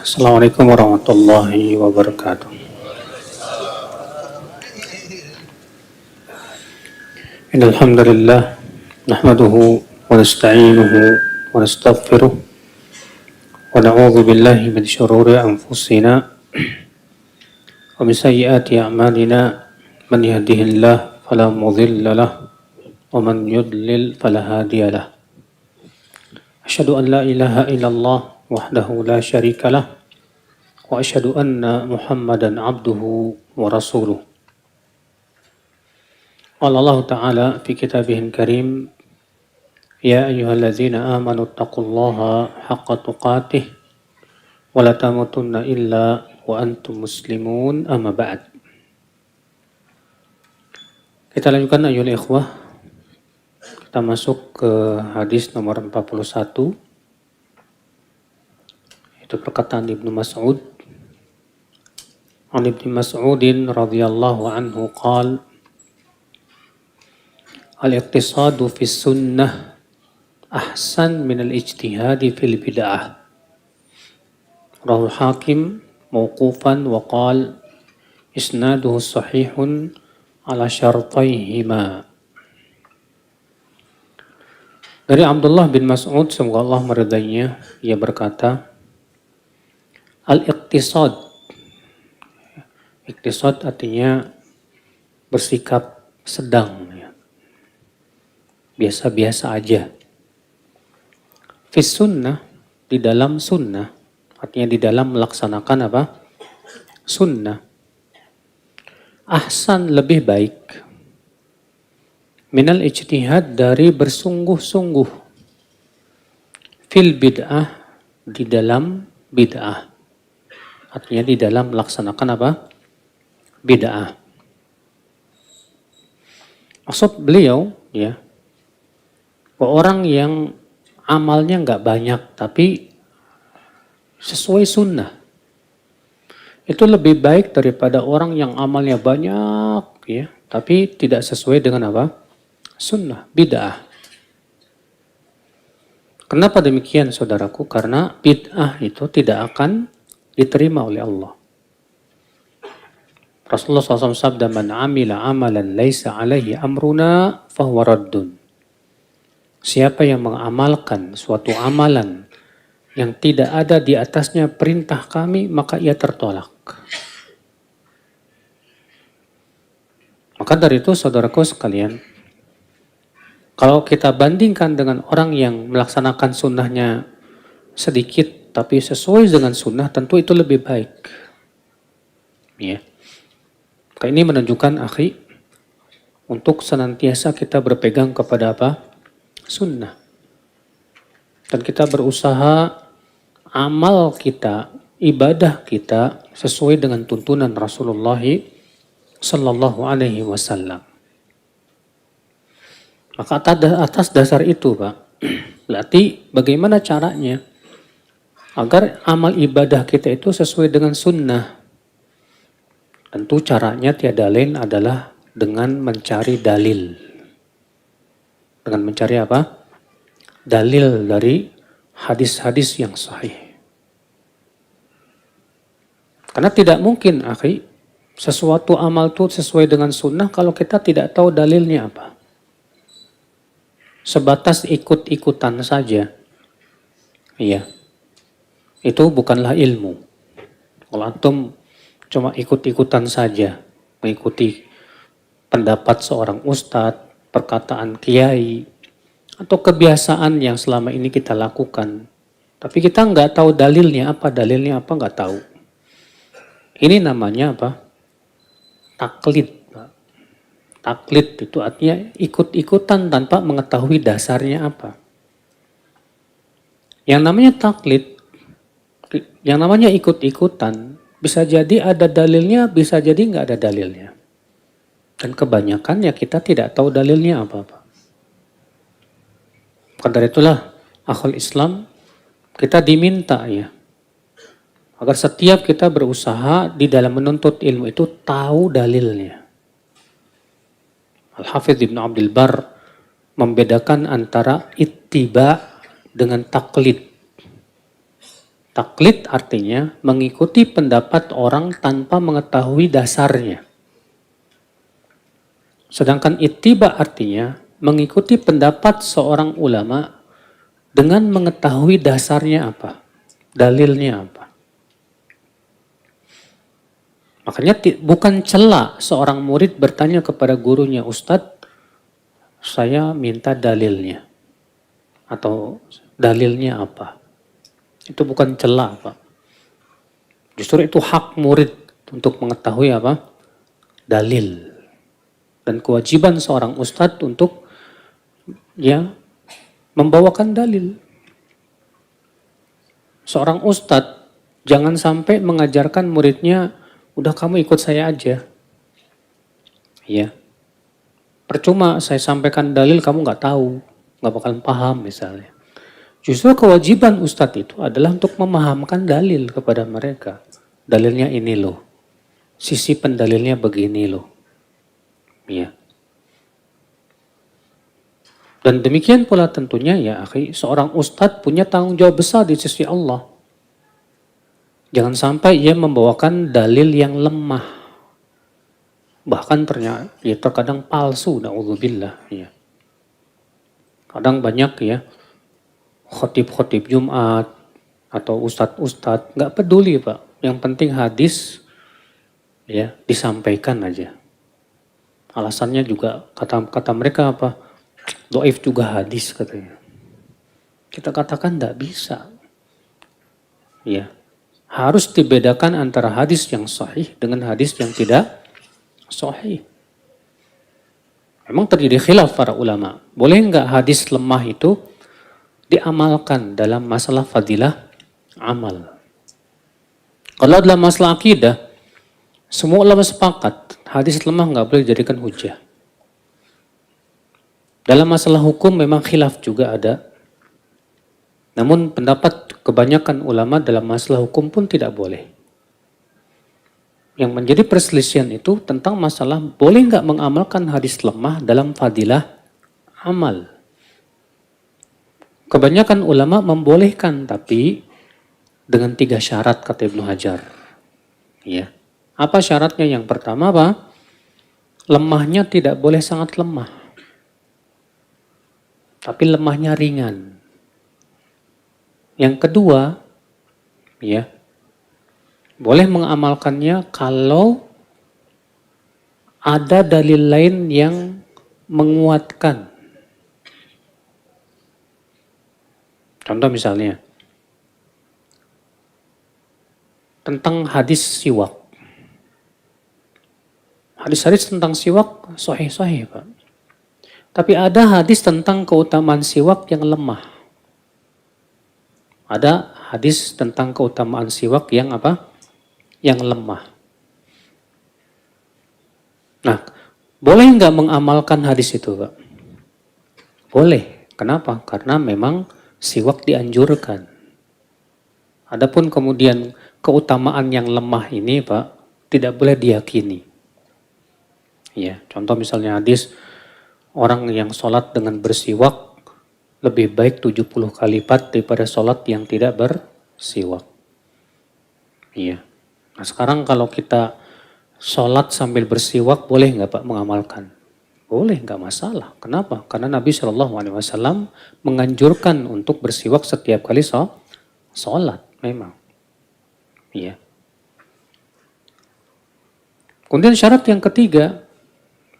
Assalamualaikum warahmatullahi wabarakatuh. Innal hamdalillah nahmaduhu wa nasta'inuhu wa nastaghfiruh wa na'udzu billahi min shururi anfusina wa min sayyiati a'malina man yahdihillahu fala mudilla lahu wa man yudlil fala hadiya lahu. Asyhadu an la ilaha illallah wahdahu la syarika lah wa asyhadu anna Muhammadan abduhu wa rasuluh. Qala Allah Ta'ala fi kitabihil karim, ya ayyuhalladzina amanu taqullaha haqqa tuqatih wa la tamutunna illa wa antum muslimun, amma ba'd. Kita lanjutkan ayyuhal ikhwah. Kita masuk ke hadis nomor 41. Itu perkataan Ibnu Mas'ud. An Ibnu Mas'udin radhiyallahu anhu qala, al-iqtisadu fi sunnah ahsan min al-ijtihadi fil bid'ah. Rawahul Hakim mauqufan wa qala isnaduhu sahihun ala syartaihima. Dari Abdullah bin Mas'ud, semoga Allah meridainya, ia berkata, al-iqtisad. Iqtisad artinya bersikap sedang, biasa-biasa aja. Fis sunnah, di dalam sunnah, artinya di dalam melaksanakan apa? Sunnah. Ahsan, lebih baik. Minal ijtihad, dari bersungguh-sungguh. Fil bid'ah, di dalam bid'ah. Artinya di dalam melaksanakan apa? Bid'ah. Maksud beliau, ya, orang yang amalnya nggak banyak tapi sesuai sunnah, itu lebih baik daripada orang yang amalnya banyak, ya, tapi tidak sesuai dengan apa? Sunnah, bid'ah. Kenapa demikian, saudaraku? Karena bid'ah itu tidak akan diterima oleh Allah. Rasulullah SAW sabda, man amila amalan laisa alaihi amruna fahuwa raddun. Siapa yang mengamalkan suatu amalan yang tidak ada di atasnya perintah kami, maka ia tertolak. Maka dari itu, saudaraku sekalian, kalau kita bandingkan dengan orang yang melaksanakan sunnahnya sedikit tapi sesuai dengan sunnah, tentu itu lebih baik. Ya. Ini menunjukkan, akhi, untuk senantiasa kita berpegang kepada apa? Sunnah. Dan kita berusaha amal kita, ibadah kita sesuai dengan tuntunan Rasulullah Sallallahu Alaihi Wasallam. Maka atas dasar itu, Pak, berarti bagaimana caranya agar amal ibadah kita itu sesuai dengan sunnah? Tentu caranya tiada lain adalah dengan mencari dalil. Dengan mencari apa? Dalil dari hadis-hadis yang sahih. Karena tidak mungkin, akhi, sesuatu amal itu sesuai dengan sunnah kalau kita tidak tahu dalilnya apa. Sebatas ikut-ikutan saja. Iya. Itu bukanlah ilmu. Kalau antum cuma ikut-ikutan saja, mengikuti pendapat seorang ustadz, perkataan kiai, atau kebiasaan yang selama ini kita lakukan, tapi kita nggak tahu dalilnya apa nggak tahu. Ini namanya apa? Taklid. Taklid itu artinya ikut-ikutan tanpa mengetahui dasarnya apa. Yang namanya taklid, yang namanya ikut-ikutan, bisa jadi ada dalilnya, bisa jadi nggak ada dalilnya. Dan kebanyakan ya kita tidak tahu dalilnya apa-apa. Maka dari itulah, akhul Islam, kita diminta, ya, agar setiap kita berusaha di dalam menuntut ilmu itu tahu dalilnya. Al-Hafidh Ibn Abdul Bar membedakan antara ittiba dengan taklid. Taklid artinya mengikuti pendapat orang tanpa mengetahui dasarnya. Sedangkan ittiba artinya mengikuti pendapat seorang ulama dengan mengetahui dasarnya apa, dalilnya apa. Makanya bukan celak seorang murid bertanya kepada gurunya, Ustadz, saya minta dalilnya. Atau dalilnya apa. Itu bukan celak, Pak. Justru itu hak murid untuk mengetahui apa? Dalil. Dan kewajiban seorang ustadz untuk ya membawakan dalil. Seorang ustadz jangan sampai mengajarkan muridnya, udah kamu ikut saya aja. Ya. Percuma saya sampaikan dalil kamu nggak tahu, nggak bakalan paham misalnya. Justru kewajiban ustadz itu adalah untuk memahamkan dalil kepada mereka. Dalilnya ini loh. Sisi pendalilnya begini loh. Ya. Dan demikian pula tentunya ya akhi, seorang ustadz punya tanggung jawab besar di sisi Allah. Jangan sampai ia membawakan dalil yang lemah. Bahkan ternyata ya terkadang palsu, na'udzubillah. Ya. Kadang banyak ya khotib-khotib Jumat atau ustadz-ustadz nggak peduli Pak. Yang penting hadis ya disampaikan aja. Alasannya juga kata mereka apa? Doif juga hadis katanya. Kita katakan tidak bisa. Ya, harus dibedakan antara hadis yang sahih dengan hadis yang tidak sahih. Memang terjadi khilaf para ulama. Boleh nggak hadis lemah itu diamalkan dalam masalah fadilah amal? Kalau dalam masalah akidah, semua ulama sepakat hadis lemah nggak boleh dijadikan hujah. Dalam masalah hukum memang khilaf juga ada. Namun pendapat kebanyakan ulama dalam masalah hukum pun tidak boleh. Yang menjadi perselisihan itu tentang masalah boleh nggak mengamalkan hadis lemah dalam fadilah amal. Kebanyakan ulama membolehkan tapi dengan 3 syarat kata Ibnu Hajar. Ya. Apa syaratnya? Yang pertama apa? Lemahnya tidak boleh sangat lemah. Tapi lemahnya ringan. Yang kedua, ya, boleh mengamalkannya kalau ada dalil lain yang menguatkan. Contoh misalnya, tentang hadis siwak. Hadis-hadis tentang siwak sahih-sahih, Pak. Tapi ada hadis tentang keutamaan siwak yang lemah. Ada hadis tentang keutamaan siwak yang apa? Yang lemah. Nah, boleh nggak mengamalkan hadis itu, Pak? Boleh. Kenapa? Karena memang siwak dianjurkan. Adapun kemudian keutamaan yang lemah ini, Pak, tidak boleh diyakini. Ya, contoh misalnya hadis orang yang sholat dengan bersiwak lebih baik 70 kali lipat daripada sholat yang tidak bersiwak. Iya. Nah sekarang kalau kita sholat sambil bersiwak boleh nggak Pak mengamalkan? Boleh, nggak masalah. Kenapa? Karena Nabi SAW menganjurkan untuk bersiwak setiap kali sholat. Memang. Iya. Kemudian syarat yang ketiga,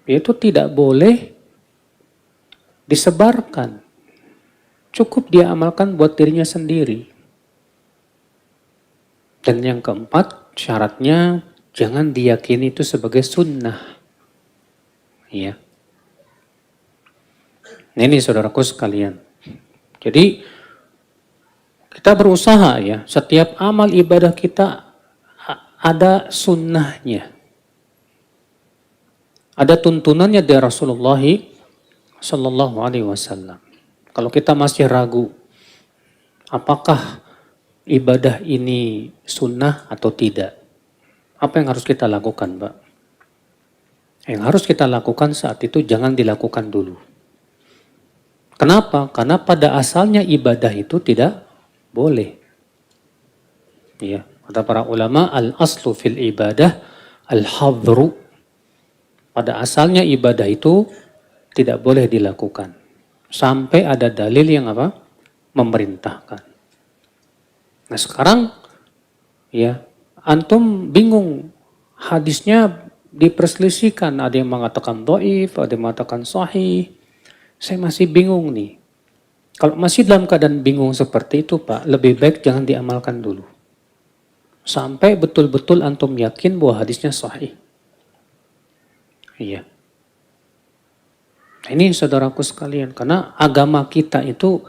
yaitu tidak boleh disebarkan. Cukup dia amalkan buat dirinya sendiri. Dan yang keempat, syaratnya jangan diyakini itu sebagai sunnah. Ya. Ini saudaraku sekalian. Jadi kita berusaha ya, setiap amal ibadah kita ada sunnahnya. Ada tuntunannya dari Rasulullah Sallallahu Alaihi Wasallam. Kalau kita masih ragu, apakah ibadah ini sunnah atau tidak? Apa yang harus kita lakukan, Pak? Yang harus kita lakukan saat itu jangan dilakukan dulu. Kenapa? Karena pada asalnya ibadah itu tidak boleh. Ya, kata para ulama, al-aslu fil ibadah al-hadru. Pada asalnya ibadah itu tidak boleh dilakukan sampai ada dalil yang apa? Memerintahkan. Nah, sekarang ya, antum bingung. Hadisnya diperselisihkan, ada yang mengatakan dhaif, ada yang mengatakan sahih. Saya masih bingung nih. Kalau masih dalam keadaan bingung seperti itu, Pak, lebih baik jangan diamalkan dulu. Sampai betul-betul antum yakin bahwa hadisnya sahih. Iya. Nah, ini saudaraku sekalian, karena agama kita itu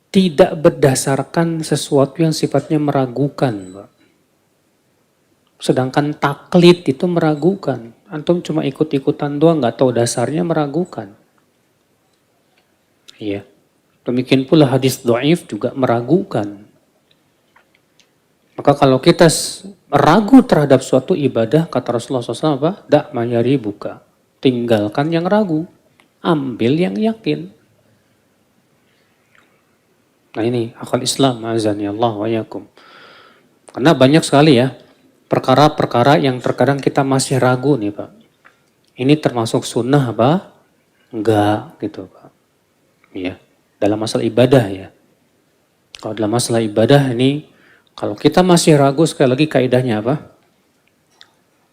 tidak berdasarkan sesuatu yang sifatnya meragukan, Pak. Sedangkan taklid itu meragukan. Antum cuma ikut-ikutan doang, nggak tahu dasarnya, meragukan. Iya. Demikian pula hadis dhaif juga meragukan. Maka kalau kita ragu terhadap suatu ibadah, kata Rasulullah SAW apa? Dak mayari buka. Tinggalkan yang ragu. Ambil yang yakin. Nah ini akal Islam, azani Allah wa yakum. Karena banyak sekali ya perkara-perkara yang terkadang kita masih ragu nih Pak. Ini termasuk sunnah apa? Enggak gitu Pak. Iya. Dalam masalah ibadah ya. Kalau dalam masalah ibadah ini, kalau kita masih ragu, sekali lagi kaidahnya apa?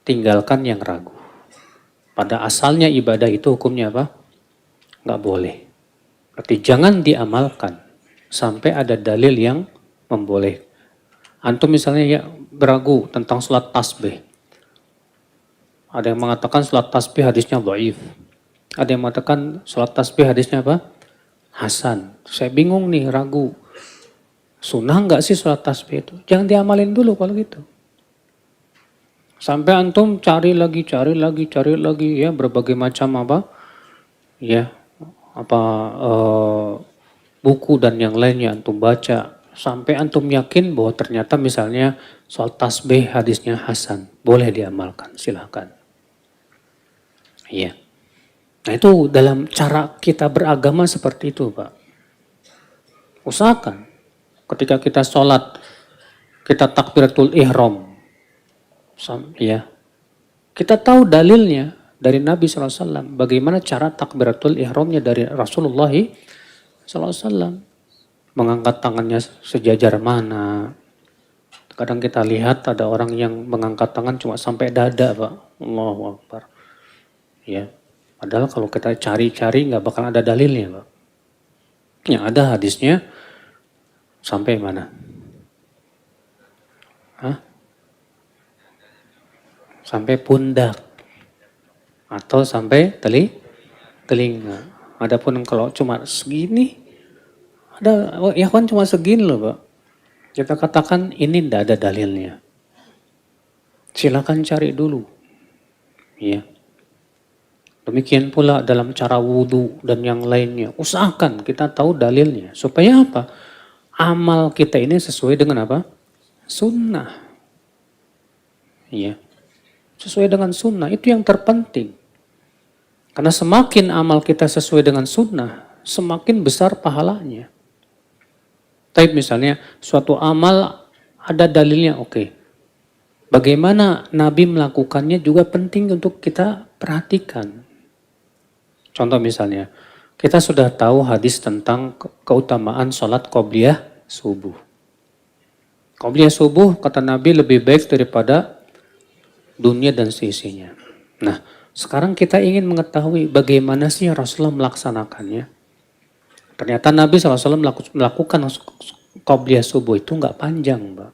Tinggalkan yang ragu. Pada asalnya ibadah itu hukumnya apa? Nggak boleh. Berarti jangan diamalkan sampai ada dalil yang memboleh. Antum misalnya ya beragu tentang sholat tasbih. Ada yang mengatakan sholat tasbih hadisnya dhaif. Ada yang mengatakan sholat tasbih hadisnya apa? Hasan. Saya bingung nih, ragu. Sunnah nggak sih sholat tasbih itu? Jangan diamalin dulu kalau gitu. Sampai antum cari lagi ya berbagai macam apa? Ya, buku dan yang lainnya antum baca. Sampai antum yakin bahwa ternyata misalnya sholat tasbih hadisnya Hasan. Boleh diamalkan, silahkan. Iya. Nah itu dalam cara kita beragama seperti itu Pak. Usahakan ketika kita sholat, kita takbiratul ihram. Ya, kita tahu dalilnya dari Nabi SAW. Bagaimana cara takbiratul ihramnya dari Rasulullah SAW. Mengangkat tangannya sejajar mana. Kadang kita lihat ada orang yang mengangkat tangan cuma sampai dada Pak. Allahu Akbar. Ya. Padahal kalau kita cari-cari nggak bakal ada dalilnya, Pak. Yang ada hadisnya sampai mana? Hah? Sampai pundak atau sampai telinga. Adapun kalau cuma segini, ya kan cuma segini loh, Pak. Kita katakan ini tidak ada dalilnya. Silakan cari dulu, ya. Demikian pula dalam cara wudhu dan yang lainnya. Usahakan kita tahu dalilnya. Supaya apa? Amal kita ini sesuai dengan apa? Sunnah. Iya. Sesuai dengan sunnah. Itu yang terpenting. Karena semakin amal kita sesuai dengan sunnah, semakin besar pahalanya. Tapi misalnya suatu amal ada dalilnya, oke. Bagaimana Nabi melakukannya juga penting untuk kita perhatikan. Contoh misalnya, kita sudah tahu hadis tentang keutamaan sholat qobliyah subuh. Qobliyah subuh kata Nabi lebih baik daripada dunia dan seisinya. Nah, sekarang kita ingin mengetahui bagaimana sih Rasulullah melaksanakannya. Ternyata Nabi SAW melakukan qobliyah subuh itu nggak panjang, Mbak.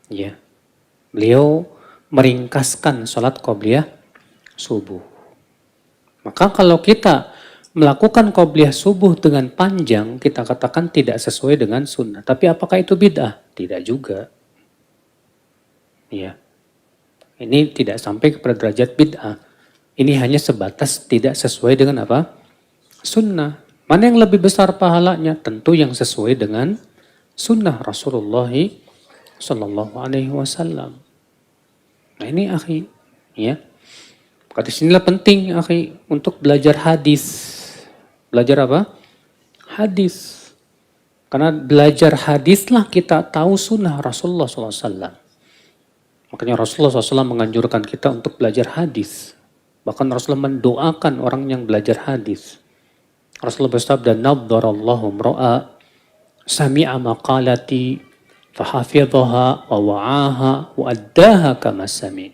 Ya, beliau meringkaskan sholat qobliyah subuh. Maka kalau kita melakukan qobliyah subuh dengan panjang, kita katakan tidak sesuai dengan sunnah. Tapi apakah itu bid'ah? Tidak juga. Ya. Ini tidak sampai kepada derajat bid'ah. Ini hanya sebatas tidak sesuai dengan apa? Sunnah. Mana yang lebih besar pahalanya? Tentu yang sesuai dengan sunnah Rasulullah Sallallahu Alaihi Wasallam. Nah ini akhi, ya. Kata sinilah penting akhi untuk belajar hadis. Belajar apa? Hadis. Karena belajar hadislah kita tahu sunnah Rasulullah SAW. Makanya Rasulullah SAW menganjurkan kita untuk belajar hadis. Bahkan Rasulullah mendoakan orang yang belajar hadis. Rasulullah bersabda, "Naddarallahu mra'a sami'a maqalati fahafidhaha wa wa'aha wa addaha kama sami'."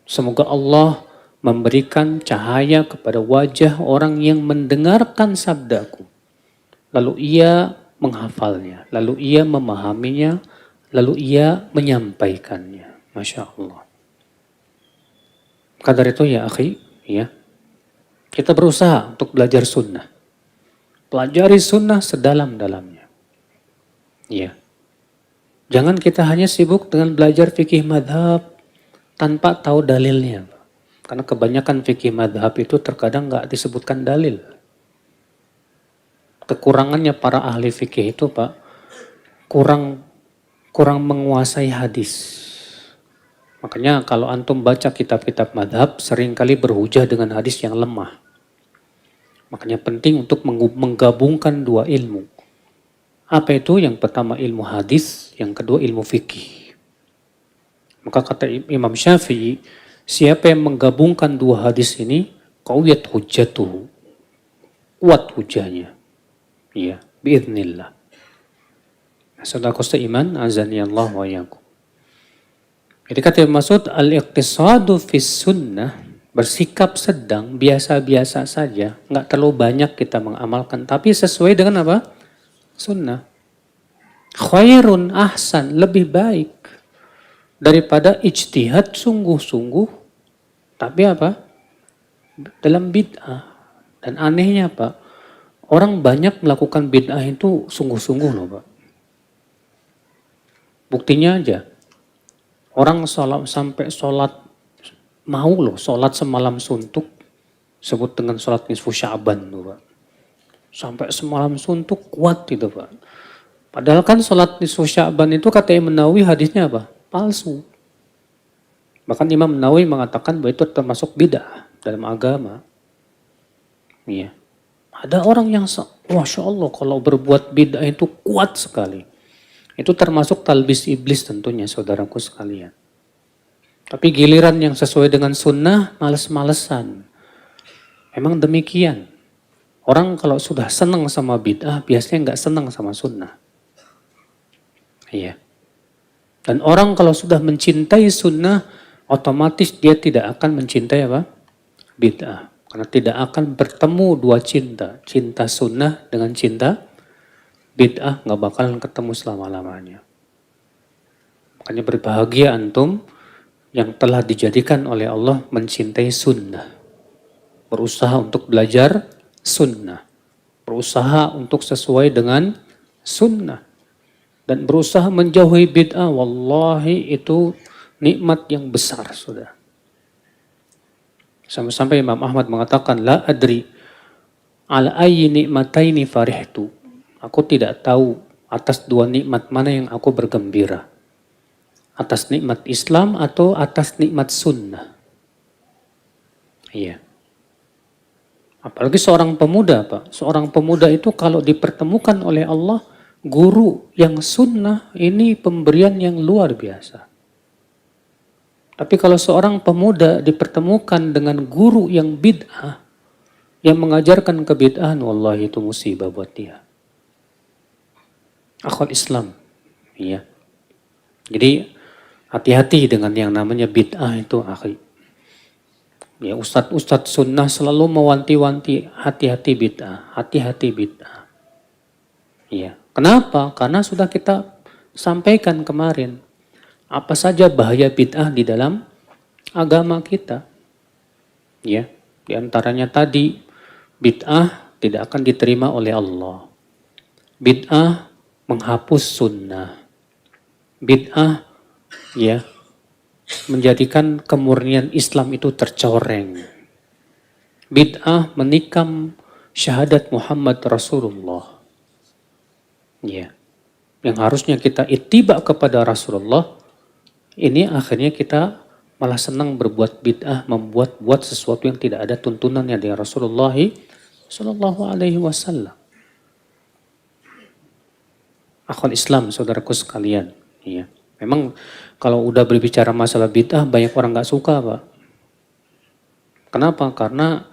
Semoga Allah memberikan cahaya kepada wajah orang yang mendengarkan sabdaku. Lalu ia menghafalnya, lalu ia memahaminya, lalu ia menyampaikannya. Masya Allah. Maka dari itu ya akhi, ya, kita berusaha untuk belajar sunnah. Pelajari sunnah sedalam-dalamnya. Ya. Jangan kita hanya sibuk dengan belajar fikih madhab tanpa tahu dalilnya. Karena kebanyakan fikih madhab itu terkadang nggak disebutkan dalil. Kekurangannya para ahli fikih itu Pak, kurang menguasai hadis. Makanya kalau antum baca kitab-kitab madhab, seringkali berhujah dengan hadis yang lemah. Makanya penting untuk menggabungkan dua ilmu. Apa itu? Yang pertama ilmu hadis, yang kedua ilmu fikih. Maka kata Imam Syafi'i, siapa yang menggabungkan dua hadis ini, qawiyat hujjatuhu, kuat hujahnya. Ya, biiznillah. Saudaraku seiman, azani Allah wa yakum. Jadi kata maksud al-iqtisadu fis sunnah, bersikap sedang, biasa-biasa saja, nggak terlalu banyak kita mengamalkan, tapi sesuai dengan apa? Sunnah. Khairun ahsan, lebih baik daripada ijtihad sungguh-sungguh, tapi apa? Dalam bid'ah. Dan anehnya Pak, orang banyak melakukan bid'ah itu sungguh-sungguh loh Pak. Buktinya aja, orang sampai sholat, mau loh sholat semalam suntuk, sebut dengan sholat nisfu Sya'ban tuh Pak. Sampai semalam suntuk kuat itu Pak. Padahal kan sholat nisfu Sya'ban itu kata Imam Nawawi hadisnya apa? Palsu. Bahkan Imam Nawawi mengatakan bahwa itu termasuk bid'ah dalam agama. Iya. Ada orang yang, Masya Allah, kalau berbuat bid'ah itu kuat sekali. Itu termasuk talbis iblis tentunya, saudaraku sekalian. Tapi giliran yang sesuai dengan sunnah, males-malesan. Memang demikian. Orang kalau sudah senang sama bid'ah, biasanya nggak senang sama sunnah. Iya. Dan orang kalau sudah mencintai sunnah, otomatis dia tidak akan mencintai apa? Bid'ah. Karena tidak akan bertemu dua cinta. Cinta sunnah dengan cinta bid'ah nggak bakalan ketemu selama-lamanya. Makanya berbahagia antum yang telah dijadikan oleh Allah mencintai sunnah. Berusaha untuk belajar sunnah. Berusaha untuk sesuai dengan sunnah. Dan berusaha menjauhi bid'ah. Wallahi itu nikmat yang besar sudah. Sampai-sampai Imam Ahmad mengatakan, la adri ala ayyi nikmataini farihtu. Aku tidak tahu atas dua nikmat mana yang aku bergembira. Atas nikmat Islam atau atas nikmat sunnah. Iya. Apalagi seorang pemuda Pak. Seorang pemuda itu kalau dipertemukan oleh Allah, guru yang sunnah ini pemberian yang luar biasa. Tapi kalau seorang pemuda dipertemukan dengan guru yang bid'ah, yang mengajarkan kebid'ahan, wallahi itu musibah buat dia. Akhwat Islam. Iya. Jadi hati-hati dengan yang namanya bid'ah itu, akhi. Ya, ustadz sunnah selalu mewanti-wanti hati-hati bid'ah, hati-hati bid'ah. Iya. Kenapa? Karena sudah kita sampaikan kemarin. Apa saja bahaya bid'ah di dalam agama kita. Ya, di antaranya tadi bid'ah tidak akan diterima oleh Allah. Bid'ah menghapus sunnah. Bid'ah ya menjadikan kemurnian Islam itu tercoreng. Bid'ah menikam syahadat Muhammad Rasulullah. Ya. Yang harusnya kita ittiba kepada Rasulullah, ini akhirnya kita malah senang berbuat bid'ah, membuat sesuatu yang tidak ada tuntunannya dari Rasulullah Sallallahu Alaihi Wasallam. Akhwal Islam, saudaraku sekalian. Ya. Memang kalau udah berbicara masalah bid'ah, banyak orang nggak suka, Pak. Kenapa? Karena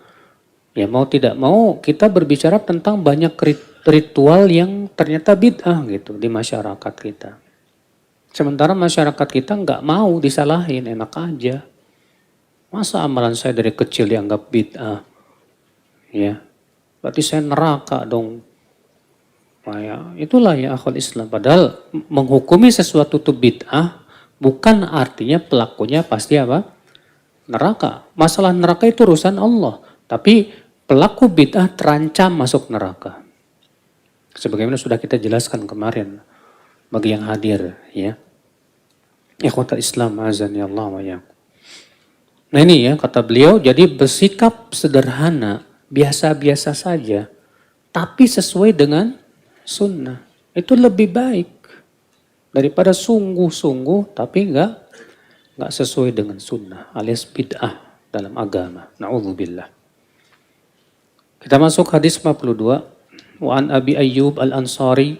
ya mau tidak mau kita berbicara tentang banyak ritual yang ternyata bid'ah gitu di masyarakat kita. Sementara masyarakat kita nggak mau disalahin, enak aja. Masa amalan saya dari kecil dianggap bid'ah? Ya, berarti saya neraka dong. Ya, itulah ya akhwal Islam. Padahal menghukumi sesuatu itu bid'ah bukan artinya pelakunya pasti apa? Neraka. Masalah neraka itu urusan Allah. Tapi pelaku bid'ah terancam masuk neraka. Sebagaimana sudah kita jelaskan kemarin bagi yang hadir, ya. Ikhwatal Islam azan ya Allah wa yakum. Nah ini ya kata beliau, jadi bersikap sederhana, biasa-biasa saja, tapi sesuai dengan sunnah. Itu lebih baik daripada sungguh-sungguh tapi nggak sesuai dengan sunnah alias bid'ah dalam agama. Na'udzubillah. Kita masuk hadis 52. Wa an Abi Ayyub Al-Ansari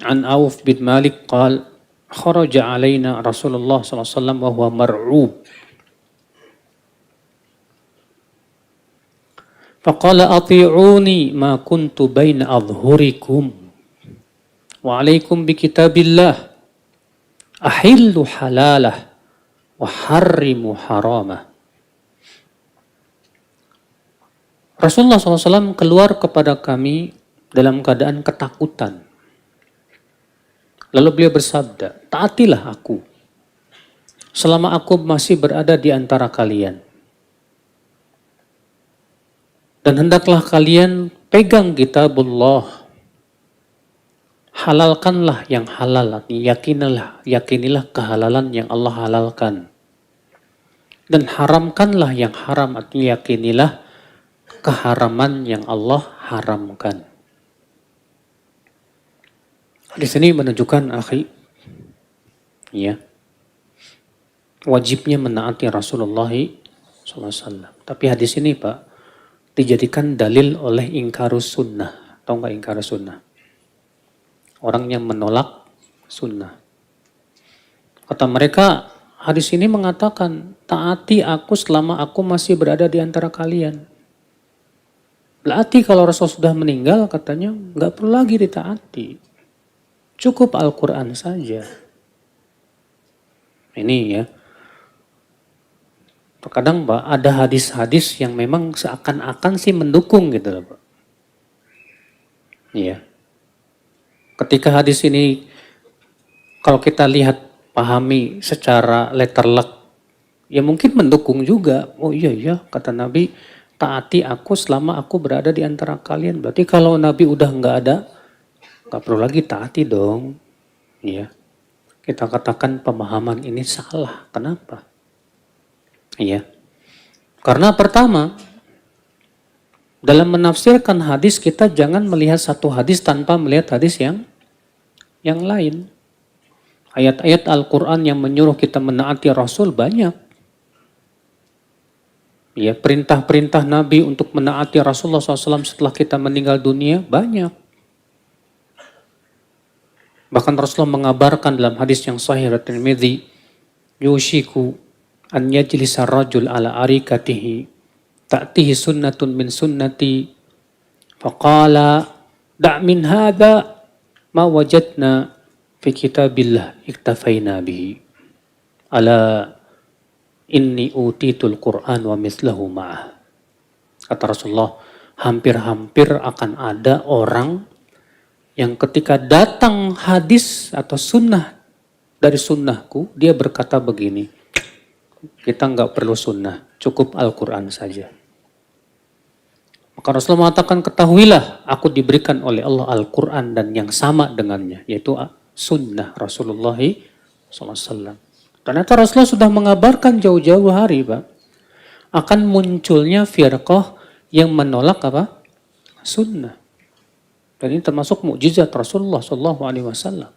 an Auf bin Malik qal kharaja alaina Rasulullah sallallahu alaihi wasallam wa huwa mar'ub. Faqala ati'uni ma kuntu baina adhhurikum wa alaikum bi kitabillah ahillu halalah wa harrimu haramah. Rasulullah SAW keluar kepada kami dalam keadaan ketakutan. Lalu beliau bersabda, taatilah aku selama aku masih berada di antara kalian. Dan hendaklah kalian pegang kitabullah. Halalkanlah yang halal, yakinilah kehalalan yang Allah halalkan. Dan haramkanlah yang haram, artinya yakinilah keharaman yang Allah haramkan. Di sini menunjukkan akhi, ya, wajibnya menaati Rasulullah SAW. Tapi hadis ini Pak, dijadikan dalil oleh ingkarus sunnah. Tahu nggak ingkarus sunnah? Orang yang menolak sunnah. Kata mereka, hadis ini mengatakan, taati aku selama aku masih berada di antara kalian. Berarti kalau Rasul sudah meninggal, katanya nggak perlu lagi ditaati. Cukup Al-Quran saja. Ini ya. Terkadang Pak, ada hadis-hadis yang memang seakan-akan sih mendukung gitu loh Pak. Iya. Ketika hadis ini, kalau kita lihat, pahami secara letter luck, ya mungkin mendukung juga. Oh iya, kata Nabi, taati aku selama aku berada di antara kalian. Berarti kalau Nabi udah nggak ada, nggak perlu lagi taati dong. Ya, kita katakan pemahaman ini salah. Kenapa? Iya. Karena pertama, dalam menafsirkan hadis kita jangan melihat satu hadis tanpa melihat hadis yang lain. Ayat-ayat Al-Quran yang menyuruh kita menaati Rasul banyak. Ya, perintah-perintah Nabi untuk menaati Rasulullah SAW setelah kita meninggal dunia banyak. Bahkan Rasulullah mengabarkan dalam hadis yang sahih riwayat Tirmidzi, yushiku an yajlisa rajul ala arikatihi ta'tihi sunnatun min sunnati faqala da' min hadha ma wajadna fi kitabillah iktafaina bihi ala inni utitul Qur'an wa mislahu ma'ah. Kata Rasulullah, hampir-hampir akan ada orang yang ketika datang hadis atau sunnah dari sunnahku, dia berkata begini, kita nggak perlu sunnah, cukup Al-Quran saja. Maka Rasulullah mengatakan, ketahuilah aku diberikan oleh Allah Al-Quran dan yang sama dengannya, yaitu sunnah Rasulullah SAW. Ternyata Rasulullah sudah mengabarkan jauh-jauh hari, Pak, akan munculnya firqah yang menolak apa? Sunnah. Dan ini termasuk mukjizat Rasulullah SAW.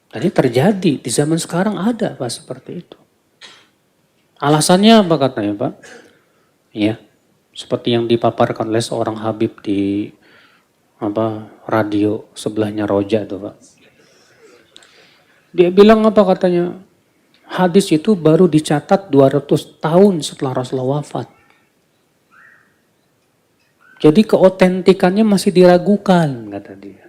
Dan ini terjadi di zaman sekarang ada Pak seperti itu. Alasannya apa katanya Pak? Ya, seperti yang dipaparkan oleh seorang Habib di radio sebelahnya Roja tuh Pak. Dia bilang apa katanya? Hadis itu baru dicatat 200 tahun setelah Rasulullah wafat. Jadi keotentikannya masih diragukan, kata dia.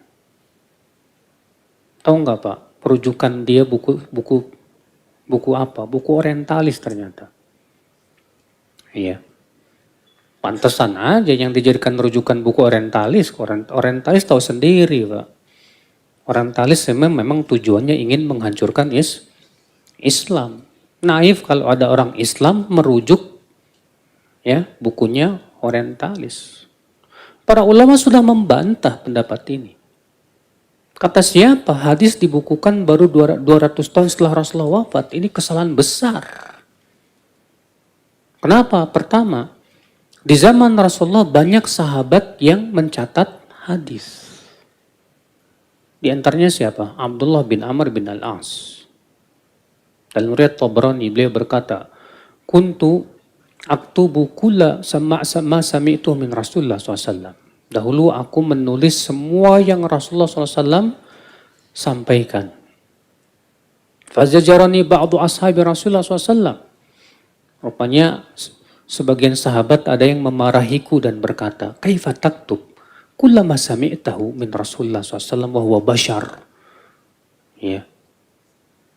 Tahu nggak Pak, perujukan dia buku apa? Buku orientalis ternyata. Iya. Pantesan aja yang dijadikan rujukan buku orientalis. Orientalis tahu sendiri Pak. Orientalis memang tujuannya ingin menghancurkan Islam. Naif kalau ada orang Islam merujuk ya bukunya orientalis. Para ulama sudah membantah pendapat ini. Kata siapa? Hadis dibukukan baru 200 tahun setelah Rasulullah wafat. Ini kesalahan besar. Kenapa? Pertama, di zaman Rasulullah banyak sahabat yang mencatat hadis. Di antaranya siapa? Abdullah bin Amr bin Al-As. Dalam riwayat Tabrani beliau berkata, "Kuntu aktubu kulla sama sami'tu min Rasulullah SAW." Dahulu aku menulis semua yang Rasulullah SAW sampaikan. Fazajarani ba'du ashabi Rasulullah SAW. Rupanya sebagian sahabat ada yang memarahiku dan berkata, "Kaifa taktub kullama sami'tahu min Rasulullah SAW wa huwa bashar." Ya.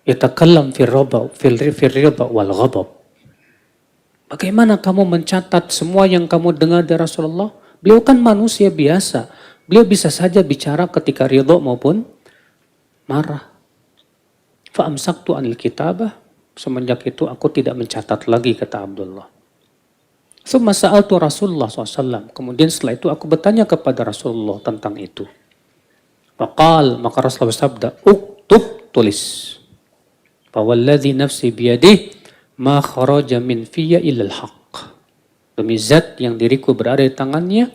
Yatakallam fil ridha wal ghadab. Bagaimana kamu mencatat semua yang kamu dengar dari Rasulullah? Beliau kan manusia biasa. Beliau bisa saja bicara ketika ridha maupun marah. Fa'amsaktu anil kitabah. Semenjak itu aku tidak mencatat lagi, kata Abdullah. Tsumma sa'altu Rasulullah SAW. Kemudian setelah itu aku bertanya kepada Rasulullah tentang itu. Faqal, maka Rasulullah bersabda, uktub, tulis. Fawalladhi nafsi biyadih, ma kharaja min fiyya illal haq. Demi zat yang diriku berada di tangannya,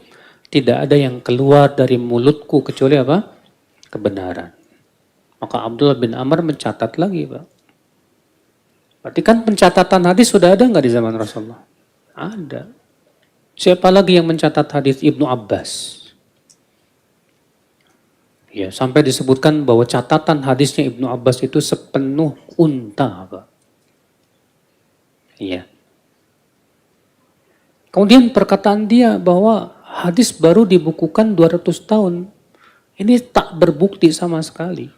tidak ada yang keluar dari mulutku kecuali apa? Kebenaran. Maka Abdullah bin Amr mencatat lagi, Pak. Berarti kan pencatatan hadis sudah ada nggak di zaman Rasulullah? Ada. Siapa lagi yang mencatat hadis? Ibnu Abbas. Ya, sampai disebutkan bahwa catatan hadisnya Ibnu Abbas itu sepenuh unta, Pak. Iya. Kemudian perkataan dia bahwa hadis baru dibukukan 200 tahun. Ini tak berbukti sama sekali.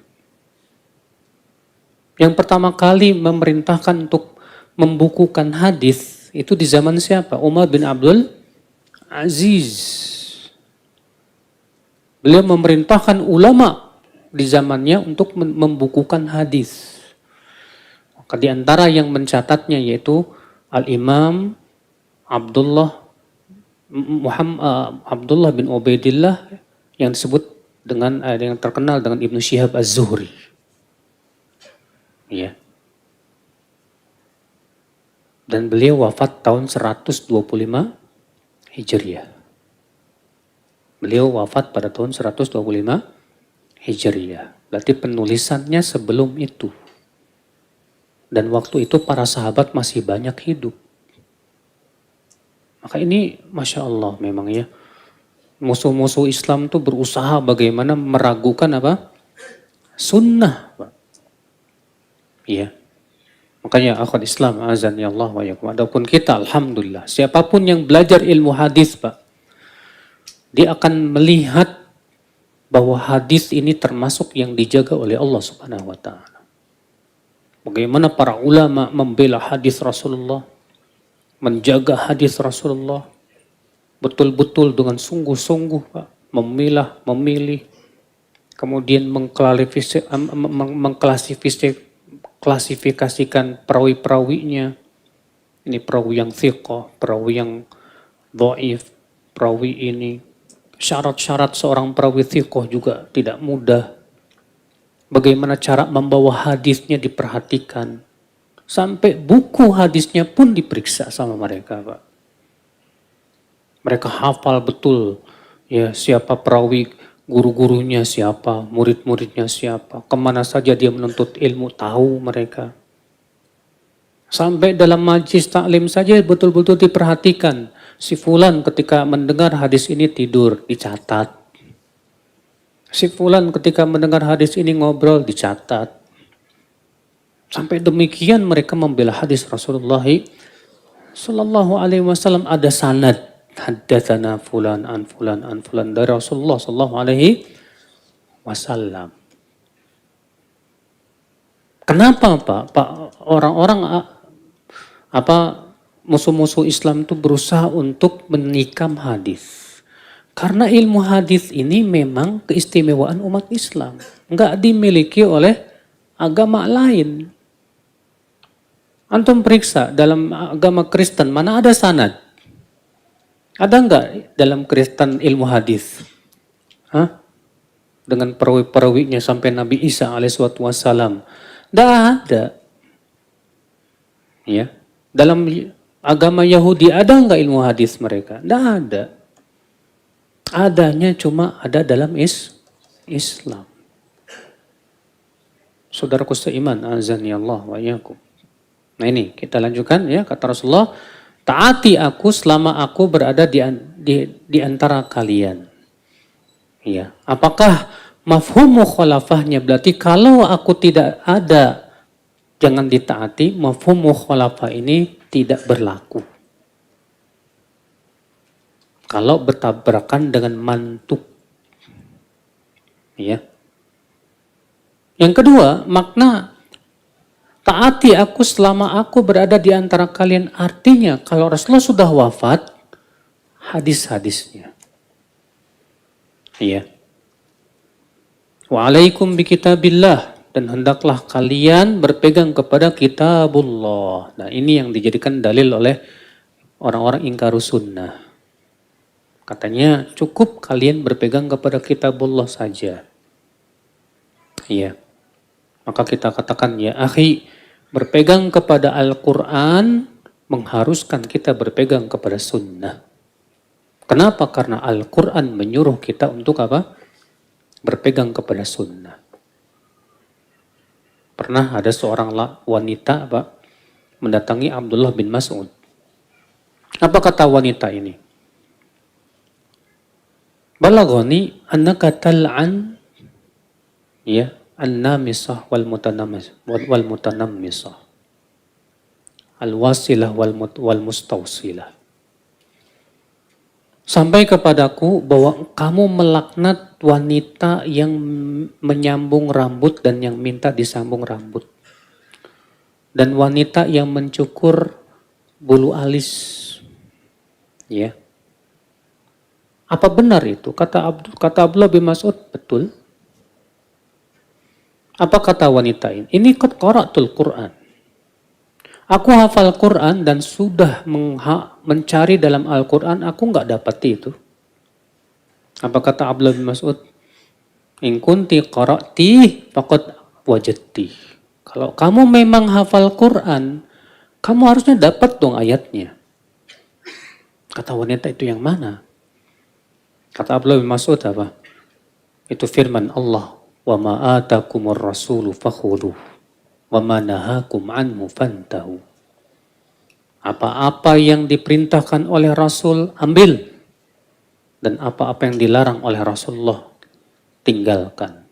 Yang pertama kali memerintahkan untuk membukukan hadis itu di zaman siapa? Umar bin Abdul Aziz. Beliau memerintahkan ulama di zamannya untuk membukukan hadis. Maka di antara yang mencatatnya yaitu Al-Imam Abdullah bin Ubaidillah yang disebut dengan yang terkenal dengan Ibnu Syihab Az-Zuhri. Ya. Dan beliau wafat tahun 125 Hijriah. Beliau wafat pada tahun 125 Hijriah. Berarti penulisannya sebelum itu. Dan waktu itu para sahabat masih banyak hidup. Maka ini Masya Allah memang ya. Musuh-musuh Islam itu berusaha bagaimana meragukan apa? Sunnah. Iya. Makanya akhwat Islam azan ya Allah wa yakum. Adapun kita alhamdulillah. Siapapun yang belajar ilmu hadis Pak. Dia akan melihat bahwa hadis ini termasuk yang dijaga oleh Allah Subhanahu wa taala. Bagaimana para ulama membela hadis Rasulullah, menjaga hadis Rasulullah betul-betul dengan sungguh-sungguh, Pak, memilih, kemudian mengklasifikasikan perawi-perawinya. Ini perawi yang thiqah, perawi yang dhaif, perawi ini. Syarat-syarat seorang perawi thiqah juga tidak mudah. Bagaimana cara membawa hadisnya diperhatikan. Sampai buku hadisnya pun diperiksa sama mereka, Pak. Mereka hafal betul ya siapa perawi, guru-gurunya siapa, murid-muridnya siapa, kemana saja dia menuntut ilmu, tahu mereka. Sampai dalam majlis taklim saja betul-betul diperhatikan. Si fulan ketika mendengar hadis ini tidur, dicatat. Si fulan ketika mendengar hadis ini ngobrol dicatat. Sampai demikian mereka membela hadis Rasulullah Sallallahu Alaihi Wasallam, ada sanad. Haddatsana fulan an fulan an fulan dari Rasulullah Sallallahu Alaihi Wasallam. Kenapa Pak orang-orang musuh-musuh Islam itu berusaha untuk menikam hadis? Karena ilmu hadis ini memang keistimewaan umat Islam, nggak dimiliki oleh agama lain. Antum periksa dalam agama Kristen mana ada sanad? Ada nggak dalam Kristen ilmu hadis? Hah? Dengan perawi-perawinya sampai Nabi Isa alaihissalam. Nggak ada. Ya. Dalam agama Yahudi ada nggak ilmu hadis mereka? Nggak ada. Adanya cuma ada dalam Islam. Saudaraku seiman, azani Allah wa iyyakum. Nah ini kita lanjutkan ya, kata Rasulullah, taati aku selama aku berada di antara kalian. Ya, apakah mafhum mukhalafahnya berarti kalau aku tidak ada jangan ditaati, mafhum mukhalafah ini tidak berlaku. Kalau bertabrakan dengan mantuk. Ya. Yang kedua, makna taati aku selama aku berada di antara kalian, artinya kalau Rasulullah sudah wafat, hadis-hadisnya. Iya. Wa'alaikum bikitabillah, dan hendaklah kalian berpegang kepada kitabullah. Nah ini yang dijadikan dalil oleh orang-orang ingkarus sunnah. Katanya cukup kalian berpegang kepada kitabullah saja. Iya. Maka kita katakan ya akhi, berpegang kepada Al-Quran mengharuskan kita berpegang kepada sunnah. Kenapa? Karena Al-Quran menyuruh kita untuk apa? Berpegang kepada sunnah. Pernah ada seorang wanita mendatangi Abdullah bin Mas'ud. Apa kata wanita ini? Balaghani annaka tal'an ya an-namisah wal mutanammisah al-wasilah wal mustawsilah. Sampai kepadaku bahwa kamu melaknat wanita yang menyambung rambut dan yang minta disambung rambut. Dan wanita yang mencukur bulu alis. Ya. Apa benar itu? Kata Abdullah bin Mas'ud, betul. Apa kata wanita ini? Ini qad qara'tul Qur'an. Aku hafal Quran dan sudah mencari dalam Al-Quran, aku nggak dapat itu. Apa kata Abdullah bin Mas'ud? In kunti qara'ti faqad wajadti. Kalau kamu memang hafal Quran, kamu harusnya dapat dong ayatnya. Kata wanita, itu yang mana? Kata Abdullah bin Mas'ud apa? Itu firman Allah, wa ma atakumur rasulu fakhudhuh wa ma nahakum anhu fantahu. Apa-apa yang diperintahkan oleh Rasul, ambil. Dan apa-apa yang dilarang oleh Rasulullah, tinggalkan.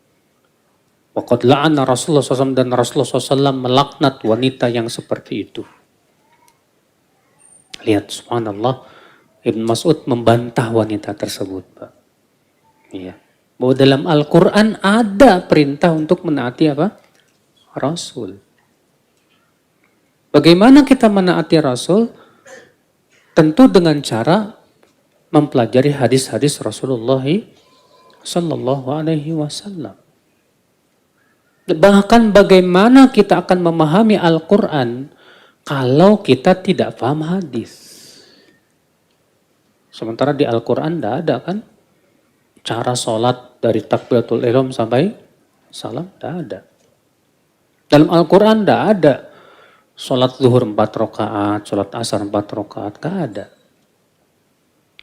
Wa qad la'ana Rasulullah SAW, dan Rasulullah SAW melaknat wanita yang seperti itu. Lihat, subhanallah, Ibn Mas'ud membantah wanita tersebut, Pak. Iya. Bahwa dalam Al-Quran ada perintah untuk menaati apa? Rasul. Bagaimana kita menaati Rasul? Tentu dengan cara mempelajari hadis-hadis Rasulullah Sallallahu Alaihi Wasallam. Bahkan bagaimana kita akan memahami Al-Quran kalau kita tidak paham hadis? Sementara di Al-Quran tidak ada kan? Cara sholat dari takbiratul ihram sampai salam, tidak ada. Dalam Al-Quran tidak ada sholat zuhur 4 rakaat, sholat asar 4 rakaat, tidak ada.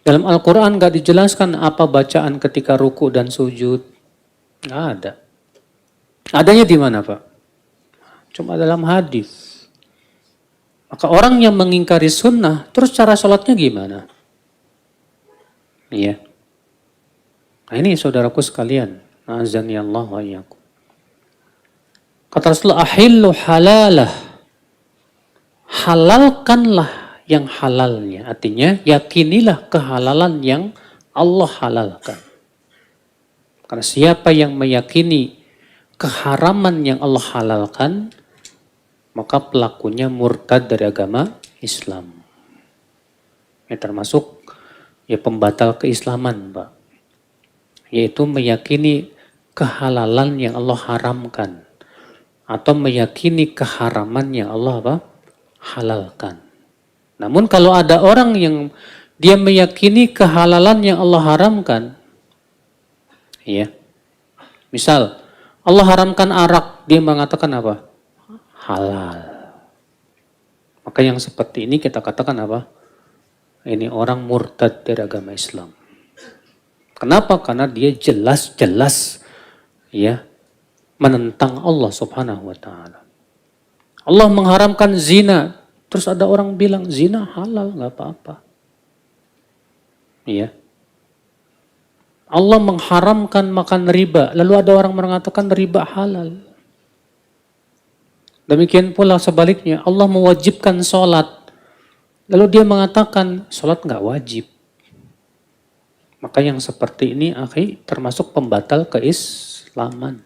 Dalam Al-Quran nggak dijelaskan apa bacaan ketika ruku dan sujud, nggak ada. Adanya di mana, Pak? Cuma dalam hadis. Maka orang yang mengingkari sunnah, terus cara sholatnya gimana? Iya. Nah ini saudaraku sekalian, Azani Allah wa iyyakum. Kata Rasulullah, ahillu halalah. Halalkanlah yang halalnya. Artinya, yakinilah kehalalan yang Allah halalkan. Karena siapa yang meyakini keharaman yang Allah halalkan, maka pelakunya murtad dari agama Islam. Ya, termasuk ya pembatal keislaman, Pak. Yaitu meyakini kehalalan yang Allah haramkan. Atau meyakini keharaman yang Allah apa? Halalkan. Namun kalau ada orang yang dia meyakini kehalalan yang Allah haramkan, ya, misal Allah haramkan arak, dia mengatakan apa? Halal. Maka yang seperti ini kita katakan apa? Ini orang murtad dari agama Islam. Kenapa? Karena dia jelas-jelas ya menentang Allah Subhanahu wa taala. Allah mengharamkan zina, terus ada orang bilang zina halal, nggak apa-apa. Iya. Allah mengharamkan makan riba, lalu ada orang mengatakan riba halal. Demikian pula sebaliknya, Allah mewajibkan sholat, lalu dia mengatakan sholat nggak wajib. Maka yang seperti ini termasuk pembatal keislaman.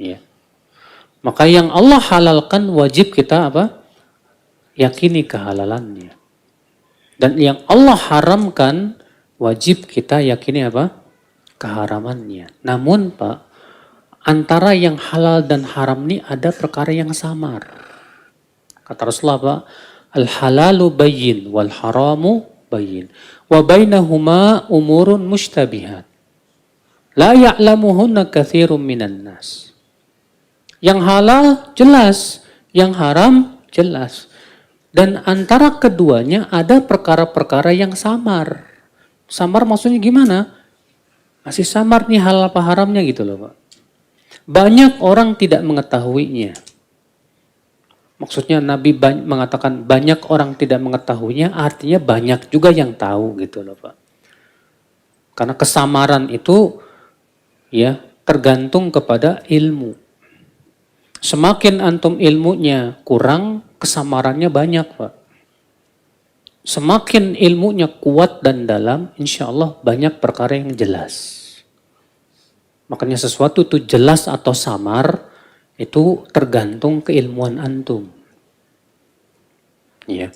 Ya. Maka yang Allah halalkan wajib kita apa? Yakini kehalalannya. Dan yang Allah haramkan wajib kita yakini apa? Keharamannya. Namun Pak, antara yang halal dan haram ini ada perkara yang samar. Kata Rasulullah Pak, al-halalu bayyin wal haramu bayyin. Wa bainahuma umurun mushtabihat. La ya'lamuhunna katsirun minan nas. Yang halal jelas, yang haram jelas. Dan antara keduanya ada perkara-perkara yang samar. Samar maksudnya gimana? Masih samar nih halal apa haramnya gitu loh Pak. Banyak orang tidak mengetahuinya. Maksudnya Nabi mengatakan banyak orang tidak mengetahuinya, artinya banyak juga yang tahu gitu loh Pak. Karena kesamaran itu ya tergantung kepada ilmu. Semakin antum ilmunya kurang, kesamarannya banyak Pak. Semakin ilmunya kuat dan dalam, insya Allah banyak perkara yang jelas. Makanya sesuatu itu jelas atau samar, itu tergantung keilmuan antum. Ya.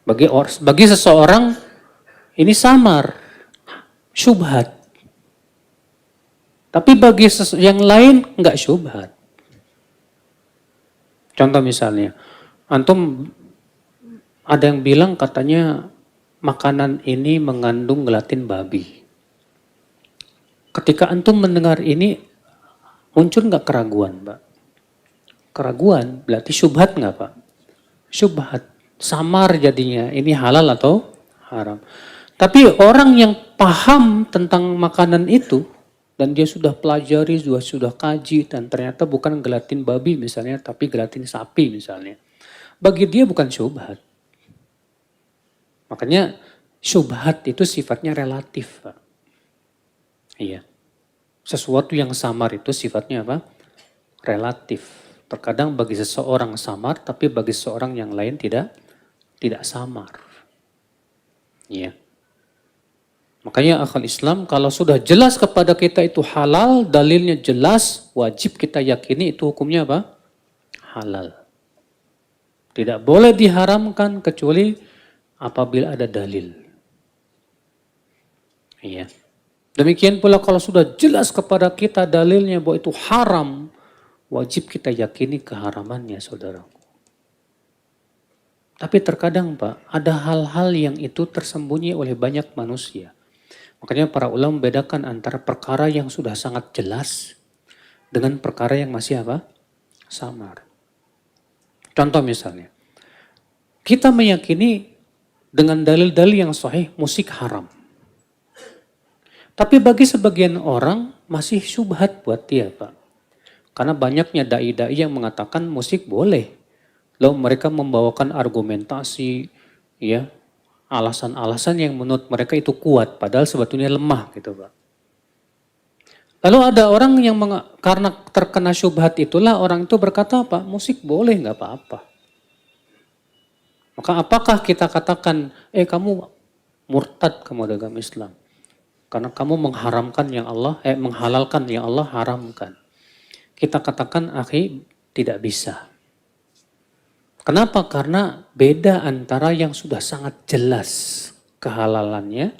Bagi seseorang, ini samar, syubhat. Tapi bagi yang lain, enggak syubhat. Contoh misalnya, antum ada yang bilang katanya makanan ini mengandung gelatin babi. Ketika antum mendengar ini, muncul nggak keraguan, Pak? Keraguan berarti syubhat nggak, Pak? Syubhat, samar jadinya. Ini halal atau haram. Tapi orang yang paham tentang makanan itu, dan dia sudah pelajari, sudah kaji, dan ternyata bukan gelatin babi misalnya, tapi gelatin sapi misalnya. Bagi dia bukan syubhat. Makanya syubhat itu sifatnya relatif, Pak. Iya. Sesuatu yang samar itu sifatnya apa? Relatif. Terkadang bagi seseorang samar, tapi bagi seseorang yang lain tidak samar. Iya. Makanya akal Islam kalau sudah jelas kepada kita itu halal, dalilnya jelas, wajib kita yakini itu hukumnya apa? Halal. Tidak boleh diharamkan kecuali apabila ada dalil. Iya. Demikian pula kalau sudah jelas kepada kita dalilnya bahwa itu haram, wajib kita yakini keharamannya, saudaraku. Tapi terkadang Pak, ada hal-hal yang itu tersembunyi oleh banyak manusia. Makanya para ulama membedakan antara perkara yang sudah sangat jelas dengan perkara yang masih apa? Samar. Contoh misalnya, kita meyakini dengan dalil-dalil yang sahih musik haram. Tapi bagi sebagian orang masih syubhat buat dia Pak. Karena banyaknya dai-dai yang mengatakan musik boleh. Lalu mereka membawakan argumentasi, ya, alasan-alasan yang menurut mereka itu kuat, padahal sebetulnya lemah gitu Pak. Lalu ada orang yang karena terkena syubhat itulah orang itu berkata apa? Musik boleh nggak apa-apa. Maka apakah kita katakan, kamu murtad kamu dari agama Islam? Karena kamu mengharamkan yang Allah, menghalalkan yang Allah haramkan. Kita katakan, akhi, tidak bisa. Kenapa? Karena beda antara yang sudah sangat jelas kehalalannya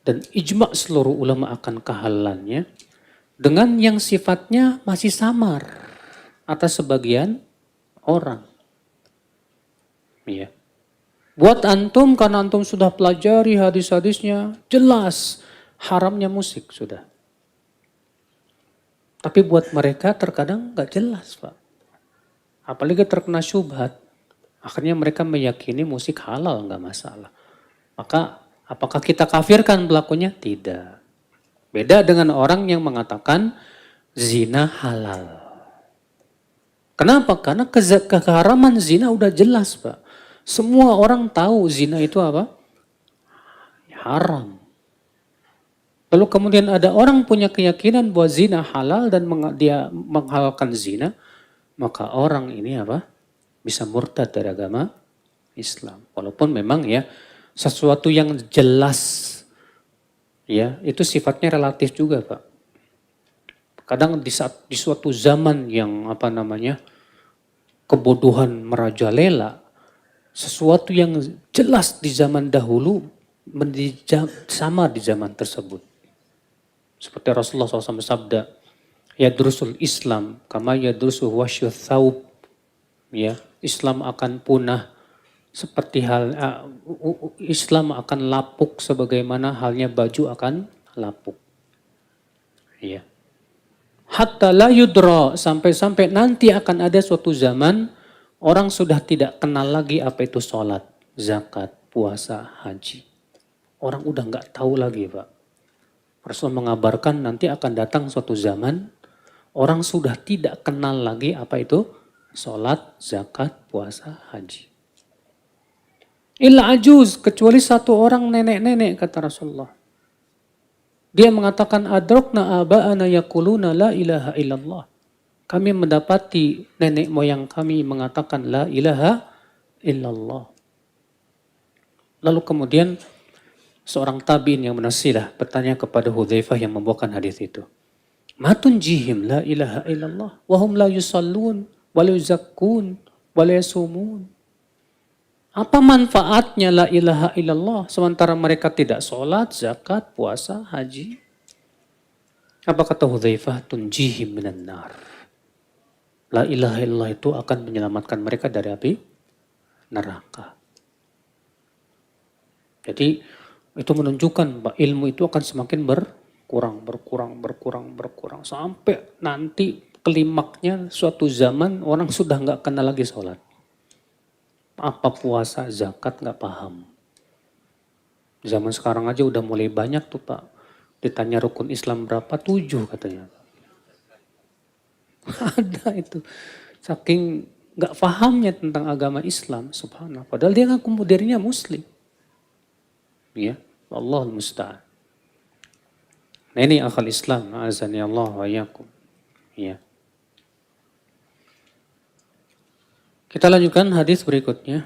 dan ijma' seluruh ulama akan kehalalannya dengan yang sifatnya masih samar atas sebagian orang. Iya. Buat antum, karena antum sudah pelajari hadis-hadisnya, jelas haramnya musik sudah. Tapi buat mereka terkadang nggak jelas, Pak. Apalagi terkena syubhat. Akhirnya mereka meyakini musik halal, nggak masalah. Maka apakah kita kafirkan pelakunya? Tidak. Beda dengan orang yang mengatakan zina halal. Kenapa? Karena keharaman zina udah jelas, Pak. Semua orang tahu zina itu apa? Haram. Lalu kemudian ada orang punya keyakinan bahwa zina halal dan dia menghalalkan zina, maka orang ini apa? Bisa murtad dari agama Islam. Walaupun memang ya sesuatu yang jelas ya itu sifatnya relatif juga, Pak. Kadang di suatu zaman yang apa namanya kebodohan merajalela, sesuatu yang jelas di zaman dahulu sama di zaman tersebut. Seperti Rasulullah SAW sabda, yadrusul Islam kama yadrusul wasyuth thawb. Ya, Islam akan punah seperti Islam akan lapuk sebagaimana halnya baju akan lapuk. Ya. Hatta la yudra, sampai-sampai nanti akan ada suatu zaman orang sudah tidak kenal lagi apa itu sholat, zakat, puasa, haji. Orang udah nggak tahu lagi, Pak. Rasul mengabarkan nanti akan datang suatu zaman orang sudah tidak kenal lagi apa itu sholat, zakat, puasa, haji. Illa ajuz, kecuali satu orang nenek-nenek kata Rasulullah. Dia mengatakan adrokna aba'ana yakuluna la ilaha illallah. Kami mendapati nenek moyang kami mengatakan la ilaha illallah. Lalu kemudian seorang tabi'in yang menasilah bertanya kepada Hudzaifah yang membawakan hadis itu. Matun jihim la ilaha illallah wahum la yusallun wa la yuzakkun wa la yasumun. Apa manfaatnya la ilaha illallah sementara mereka tidak sholat, zakat, puasa, haji? Apa kata Hudzaifah? Tunjihim minan nar. La ilaha illallah itu akan menyelamatkan mereka dari api neraka. Jadi itu menunjukkan bahwa ilmu itu akan semakin berkurang sampai nanti klimaknya suatu zaman orang sudah nggak kenal lagi sholat. Apa puasa, zakat nggak paham. Zaman sekarang aja udah mulai banyak tuh, Pak. Ditanya rukun Islam berapa? 7 katanya. Ada itu. Saking nggak pahamnya tentang agama Islam, subhanallah. Padahal dia ngaku dirinya muslim. Ya, Allahul musta'an. Nah ini akal Islam, azani Allah wa iyyakum. Ya. Kita lanjutkan hadis berikutnya.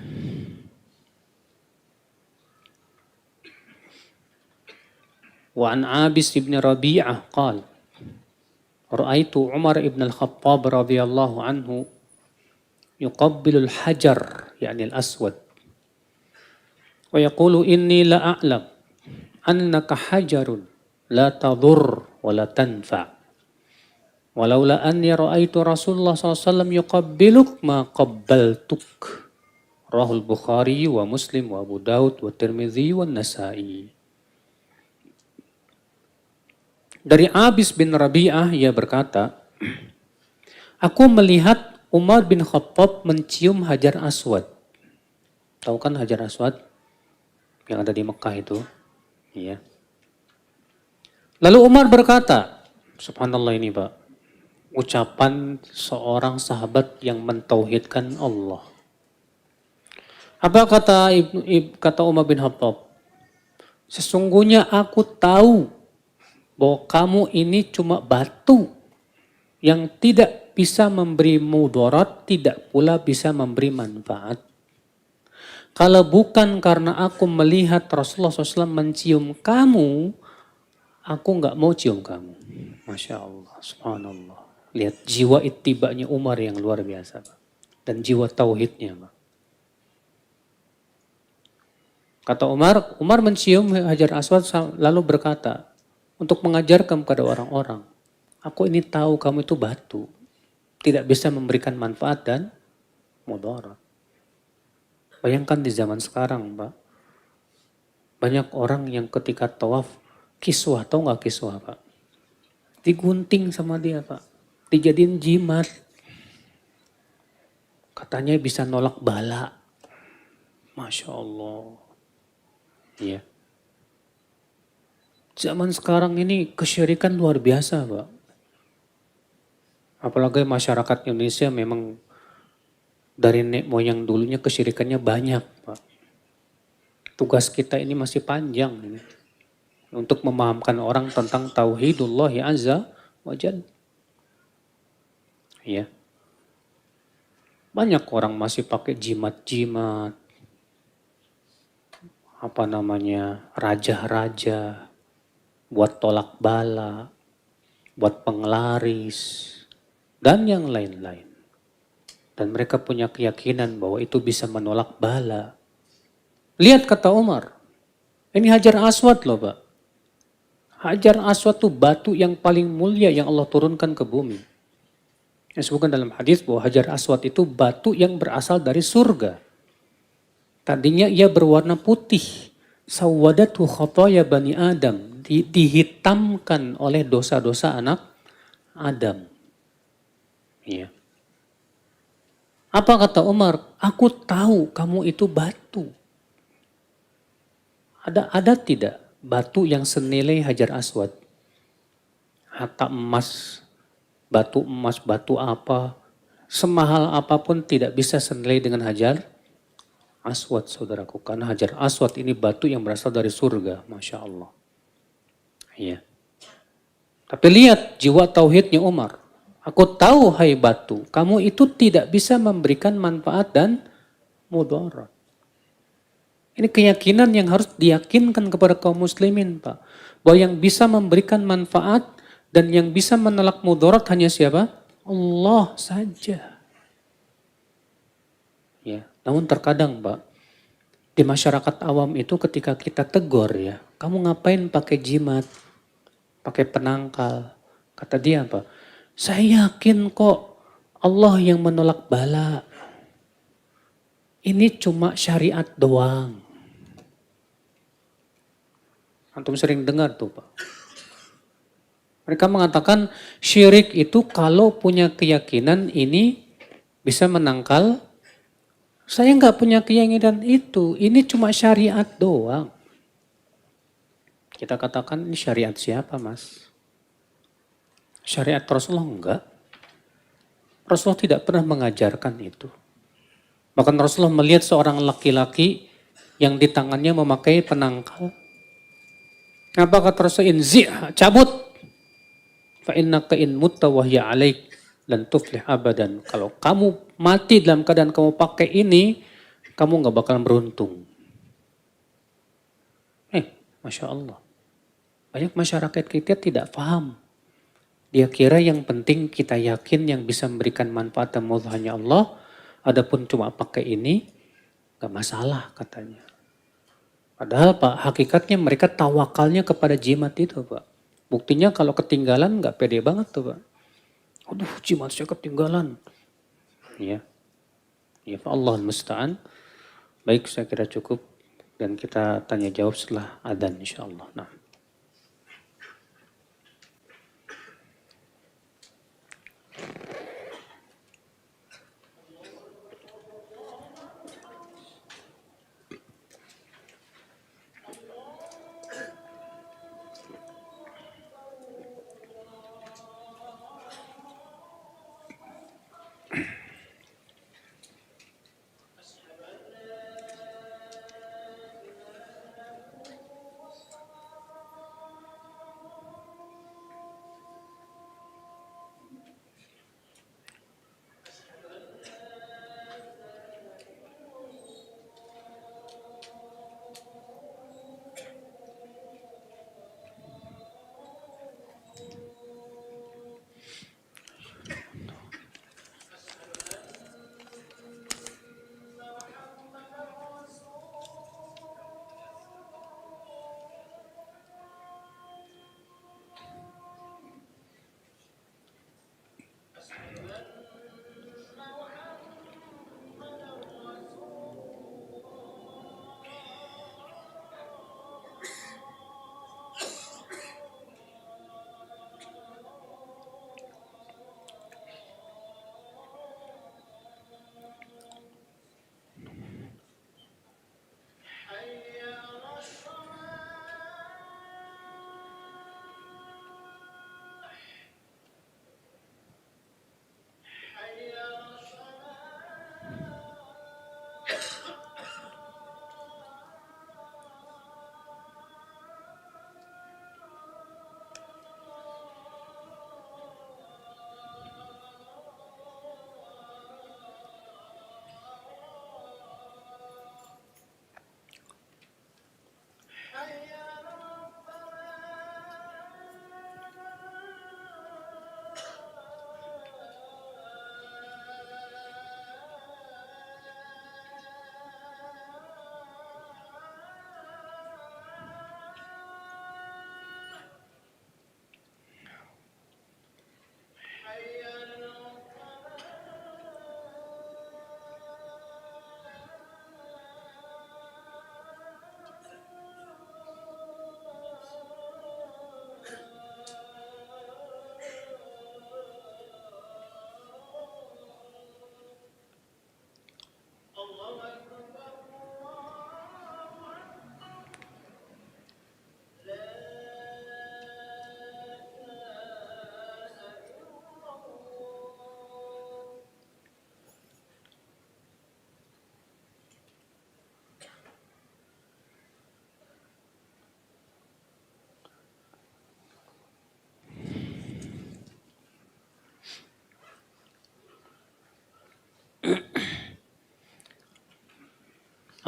Wa an Abis ibn Rabi'ah qala ra'aitu Umar ibn al-Khattab radhiyallahu anhu yuqabbilu al-hajar yani al-aswad wa yaqulu inni la a'lam annaka hajarun la tadur wa la tanfa' walaula anni ra'aitu Rasulullah SAW yuqabbiluk ma qabbaltuk. Rahul Bukhari wa Muslim wa Abu Daud wa Tirmidzi wa Nasa'i. Dari Abis bin Rabi'ah ia berkata, aku melihat Umar bin Khattab mencium Hajar Aswad. Tahu kan Hajar Aswad? Yang ada di Mekah itu. Iya. Lalu Umar berkata, subhanallah ini Pak, ucapan seorang sahabat yang mentauhidkan Allah. Apa kata Umar bin Khattab? Sesungguhnya aku tahu bahwa kamu ini cuma batu yang tidak bisa memberi mudarat, tidak pula bisa memberi manfaat. Kalau bukan karena aku melihat Rasulullah SAW mencium kamu, aku nggak mau cium kamu. Masya Allah, subhanallah. Lihat jiwa ittibanya Umar yang luar biasa, Pak. Dan jiwa tauhidnya, Pak. Kata Umar, Umar mencium Hajar Aswad lalu berkata, untuk mengajarkan kepada orang-orang, aku ini tahu kamu itu batu, tidak bisa memberikan manfaat dan mudarat. Bayangkan di zaman sekarang, Pak, banyak orang yang ketika tawaf kiswah, tahu nggak kiswah, Pak? Digunting sama dia, Pak. Dijadiin jimat. Katanya bisa nolak bala. Masya Allah. Iya. Zaman sekarang ini kesyirikan luar biasa, Pak. Apalagi masyarakat Indonesia memang dari nenek moyang dulunya kesyirikannya banyak, Pak. Tugas kita ini masih panjang ini. Untuk memahamkan orang tentang tauhidullah ya azza wa jalla. Ya. Banyak orang masih pakai jimat-jimat, apa namanya, raja-raja, buat tolak bala, buat penglaris, dan yang lain-lain. Dan mereka punya keyakinan bahwa itu bisa menolak bala. Lihat kata Umar, ini Hajar Aswad loh, Pak. Hajar Aswad itu batu yang paling mulia yang Allah turunkan ke bumi. Yang disebutkan dalam hadis bahwa Hajar Aswad itu batu yang berasal dari surga. Tadinya ia berwarna putih. Sawadatu khotoya bani Adam. Dihitamkan oleh dosa-dosa anak Adam. Iya. Apa kata Umar? Aku tahu kamu itu batu. Ada tidak batu yang senilai Hajar Aswad? Hatta emas, batu apa, semahal apapun tidak bisa senilai dengan Hajar Aswad, saudaraku. Karena Hajar Aswad ini batu yang berasal dari surga, Masya Allah. Iya. Tapi lihat jiwa tauhidnya Umar. Aku tahu hai batu, kamu itu tidak bisa memberikan manfaat dan mudarat. Ini keyakinan yang harus diyakinkan kepada kaum muslimin, Pak. Bahwa yang bisa memberikan manfaat dan yang bisa menolak mudarat hanya siapa? Allah saja. Ya, namun terkadang, Pak, di masyarakat awam itu ketika kita tegur ya, kamu ngapain pakai jimat, pakai penangkal? Kata dia apa? Saya yakin kok Allah yang menolak bala. Ini cuma syariat doang. Antum sering dengar tuh, Pak. Mereka mengatakan syirik itu kalau punya keyakinan ini bisa menangkal. Saya nggak punya keyakinan itu. Ini cuma syariat doang. Kita katakan ini syariat siapa, Mas? Syariat Rasulullah enggak. Rasulullah tidak pernah mengajarkan itu. Bahkan Rasulullah melihat seorang laki-laki yang di tangannya memakai penangkal. Apa kata Rasulullah? Inzi' cabut. Fa innaka in mutta wa hiya 'alaik lan tuflih abadan. Kalau kamu mati dalam keadaan kamu pakai ini, kamu nggak bakalan beruntung. Masya Allah. Banyak masyarakat kita tidak paham. Dia kira yang penting kita yakin yang bisa memberikan manfaat dan mudarat hanya Allah. Adapun cuma pakai ini, gak masalah katanya. Padahal Pak, hakikatnya mereka tawakalnya kepada jimat itu Pak. Buktinya kalau ketinggalan gak pede banget tuh Pak. Aduh jimat saya ketinggalan. Ya, ya Allah musta'an. Baik saya kira cukup. Dan kita tanya jawab setelah adzan insya Allah. Nah.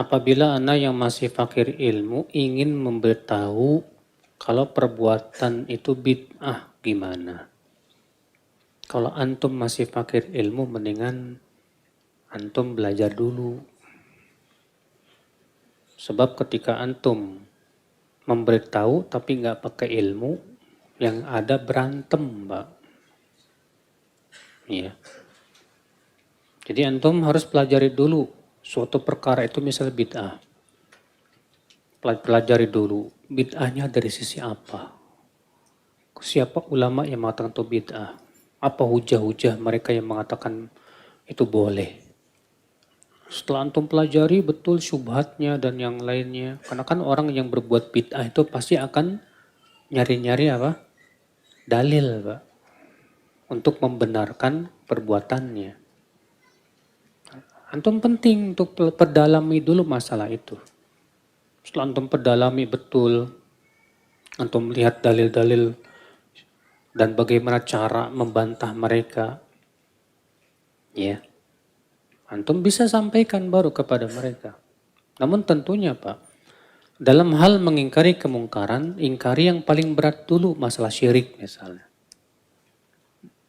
apabila Anda yang masih fakir ilmu ingin memberitahu kalau perbuatan itu bid'ah gimana? Kalau antum masih fakir ilmu mendingan antum belajar dulu. Sebab ketika antum memberitahu tapi nggak pakai ilmu, yang ada berantem, Mbak. Iya. Jadi antum harus pelajari dulu suatu perkara itu misalnya bid'ah. Pelajari dulu bid'ahnya dari sisi apa. Siapa ulama yang mengatakan itu bid'ah? Apa hujah-hujah mereka yang mengatakan itu boleh? Setelah antum pelajari betul syubhatnya dan yang lainnya. Karena kan orang yang berbuat bid'ah itu pasti akan nyari-nyari apa? Dalil, Pak. Untuk membenarkan perbuatannya. Antum penting untuk perdalami dulu masalah itu. Setelah antum perdalami betul, antum melihat dalil-dalil dan bagaimana cara membantah mereka, ya, antum bisa sampaikan baru kepada mereka. Namun tentunya Pak, dalam hal mengingkari kemungkaran, ingkari yang paling berat dulu masalah syirik misalnya.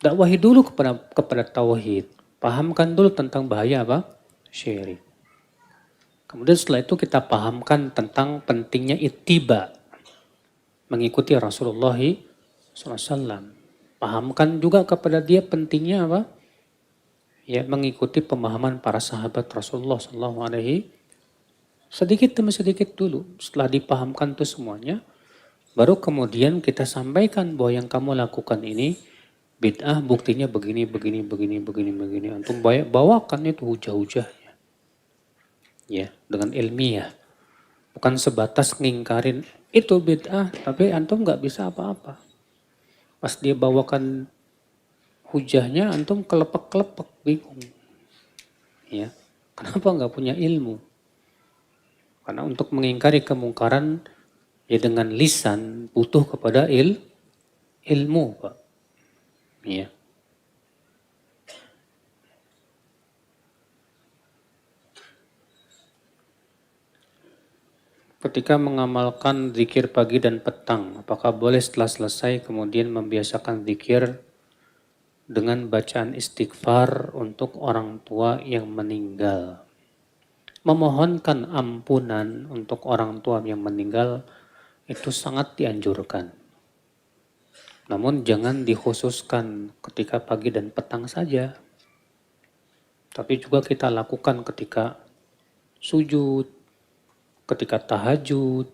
Dakwahi dulu kepada tauhid. Pahamkan dulu tentang bahaya apa? Syirik. Kemudian setelah itu kita pahamkan tentang pentingnya ittiba. Mengikuti Rasulullah SAW. Pahamkan juga kepada dia pentingnya apa? Ya, mengikuti pemahaman para sahabat Rasulullah SAW. Sedikit demi sedikit dulu. Setelah dipahamkan itu semuanya, baru kemudian kita sampaikan bahwa yang kamu lakukan ini bid'ah, buktinya begini, begini, begini, begini, begini. Antum bawakan itu hujah-hujahnya. Ya, dengan ilmiah. Bukan sebatas ngingkarin itu bid'ah, tapi antum nggak bisa apa-apa. Pas dia bawakan hujahnya, antum kelepek-kelepek, bingung. Ya, kenapa nggak punya ilmu? Karena untuk mengingkari kemungkaran, ya dengan lisan butuh kepada ilmu, Pak. Ya. Ketika mengamalkan zikir pagi dan petang, apakah boleh setelah selesai kemudian membiasakan zikir dengan bacaan istighfar untuk orang tua yang meninggal? Memohonkan ampunan untuk orang tua yang meninggal itu sangat dianjurkan. Namun jangan dikhususkan ketika pagi dan petang saja. Tapi juga kita lakukan ketika sujud, ketika tahajud,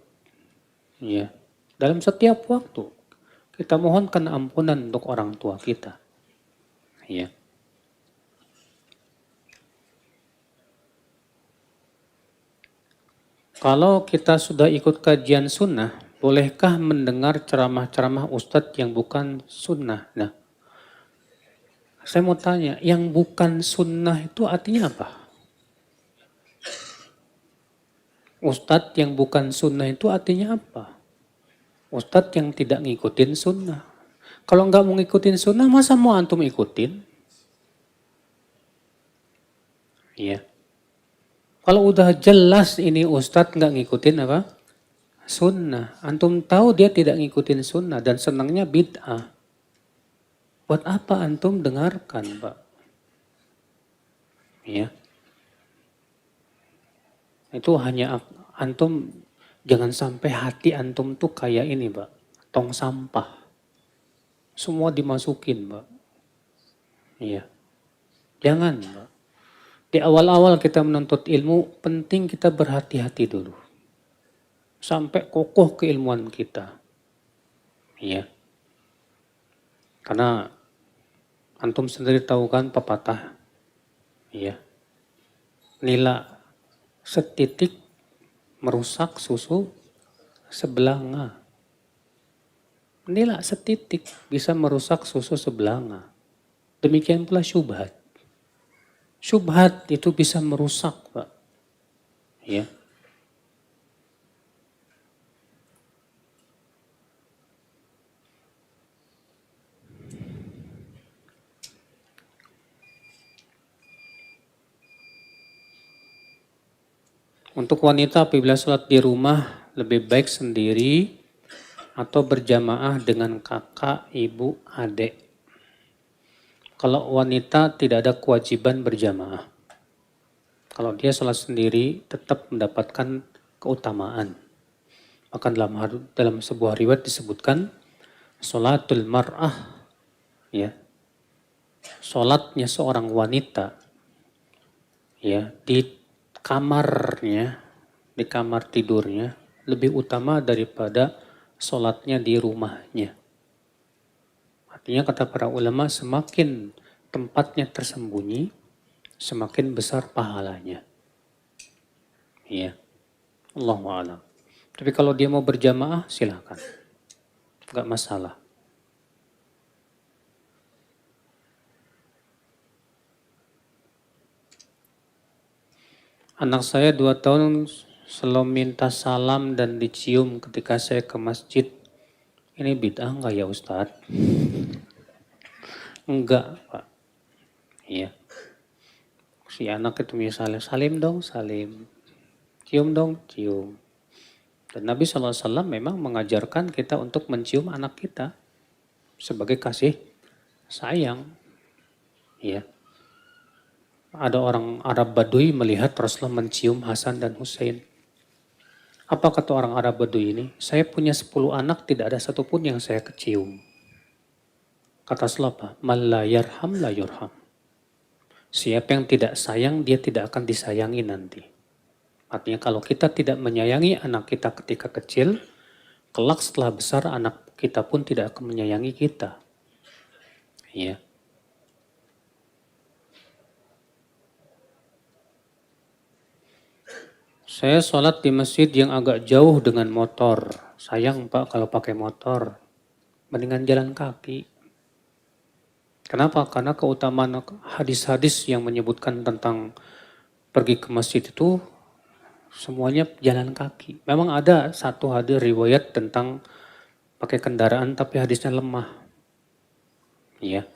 ya. Dalam setiap waktu kita mohonkan ampunan untuk orang tua kita. Ya. Kalau kita sudah ikut kajian sunnah, bolehkah mendengar ceramah-ceramah ustadz yang bukan sunnah? Nah, saya mau tanya, yang bukan sunnah itu artinya apa? Ustadz yang bukan sunnah itu artinya apa? Ustadz yang tidak ngikutin sunnah. Kalau nggak mau ngikutin sunnah, masa mau antum ikutin? Iya. Kalau udah jelas ini ustadz nggak ngikutin apa? Sunnah. Antum tahu dia tidak ngikutin sunnah dan senangnya bid'ah. Buat apa antum dengarkan, Pak? Ya. Itu hanya antum, jangan sampai hati antum tuh kayak ini, Pak. Tong sampah. Semua dimasukin, Pak. Iya. Jangan, Pak. Di awal-awal kita menuntut ilmu, penting kita berhati-hati dulu. Sampai kokoh keilmuan kita. Iya. Karena antum sendiri tahu kan pepatah. Iya. Nila setitik merusak susu sebelanga. Nila setitik bisa merusak susu sebelanga. Demikian pula syubhat. Syubhat itu bisa merusak, Pak. Ya. Untuk wanita apabila sholat di rumah lebih baik sendiri atau berjamaah dengan kakak, ibu, adik. Kalau wanita tidak ada kewajiban berjamaah. Kalau dia sholat sendiri tetap mendapatkan keutamaan. Maka dalam sebuah riwayat disebutkan sholatul mar'ah, ya, sholatnya seorang wanita, ya, di kamarnya, di kamar tidurnya lebih utama daripada sholatnya di rumahnya. Artinya kata para ulama semakin tempatnya tersembunyi, semakin besar pahalanya. Ya, Allahu a'lam. Tapi kalau dia mau berjamaah silakan, nggak masalah. Anak saya 2 tahun selalu minta salam dan dicium ketika saya ke masjid. Ini bid'ah nggak ya Ustadz? Enggak, Pak. Iya. Si anak itu misalnya, salim dong, salim. Cium dong, cium. Dan Nabi SAW memang mengajarkan kita untuk mencium anak kita sebagai kasih sayang. Iya. Ada orang Arab Badui melihat Rasulullah mencium Hasan dan Hussein. Apa kata orang Arab Badui ini? Saya punya 10 anak, tidak ada satupun yang saya kecium. Kata Rasulullah apa? Man la yarham la yurham. Siapa yang tidak sayang, dia tidak akan disayangi nanti. Artinya kalau kita tidak menyayangi anak kita ketika kecil, kelak setelah besar anak kita pun tidak akan menyayangi kita. Ya. Saya sholat di masjid yang agak jauh dengan motor. Sayang Pak kalau pakai motor. Mendingan jalan kaki. Kenapa? Karena keutamaan hadis-hadis yang menyebutkan tentang pergi ke masjid itu semuanya jalan kaki. Memang ada satu hadis riwayat tentang pakai kendaraan tapi hadisnya lemah. Ya.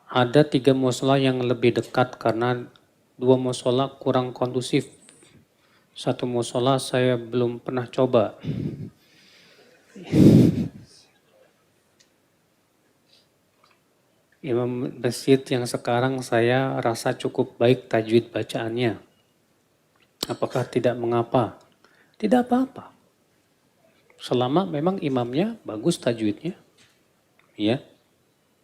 Ada 3 musola yang lebih dekat karena 2 musola kurang kondusif. 1 musola saya belum pernah coba. Imam masjid yang sekarang saya rasa cukup baik tajwid bacaannya. Apakah tidak mengapa? Tidak apa-apa. Selama memang imamnya bagus tajwidnya. Ya.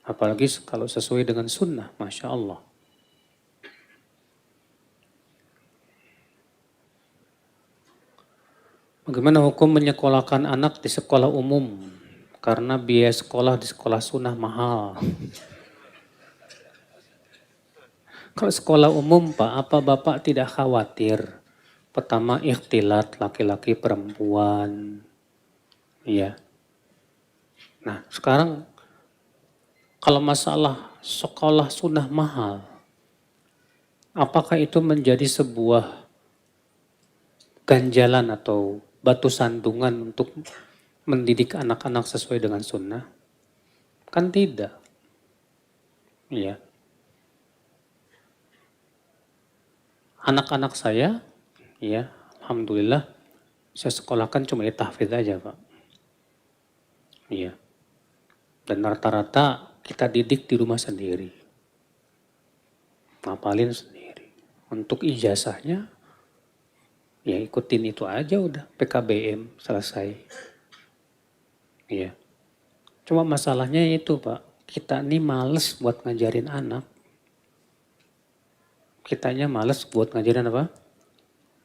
Apalagi kalau sesuai dengan sunnah, Masya Allah. Bagaimana hukum menyekolahkan anak di sekolah umum? Karena biaya sekolah di sekolah sunnah mahal. Kalau sekolah umum Pak, apa Bapak tidak khawatir? Pertama ikhtilat laki-laki perempuan. Iya. Nah sekarang kalau masalah sekolah sunnah mahal, apakah itu menjadi sebuah ganjalan atau batu sandungan untuk mendidik anak-anak sesuai dengan sunnah? Kan tidak. Iya. Anak-anak saya, ya, alhamdulillah, saya sekolahkan cuma tahfidz aja, Pak. Iya. Dan rata-rata kita didik di rumah sendiri. Ngapalin sendiri. Untuk ijazahnya, ya ikutin itu aja udah, PKBM selesai. Iya. Cuma masalahnya itu Pak, kita nih males buat ngajarin anak. Kitanya males buat ngajarin apa?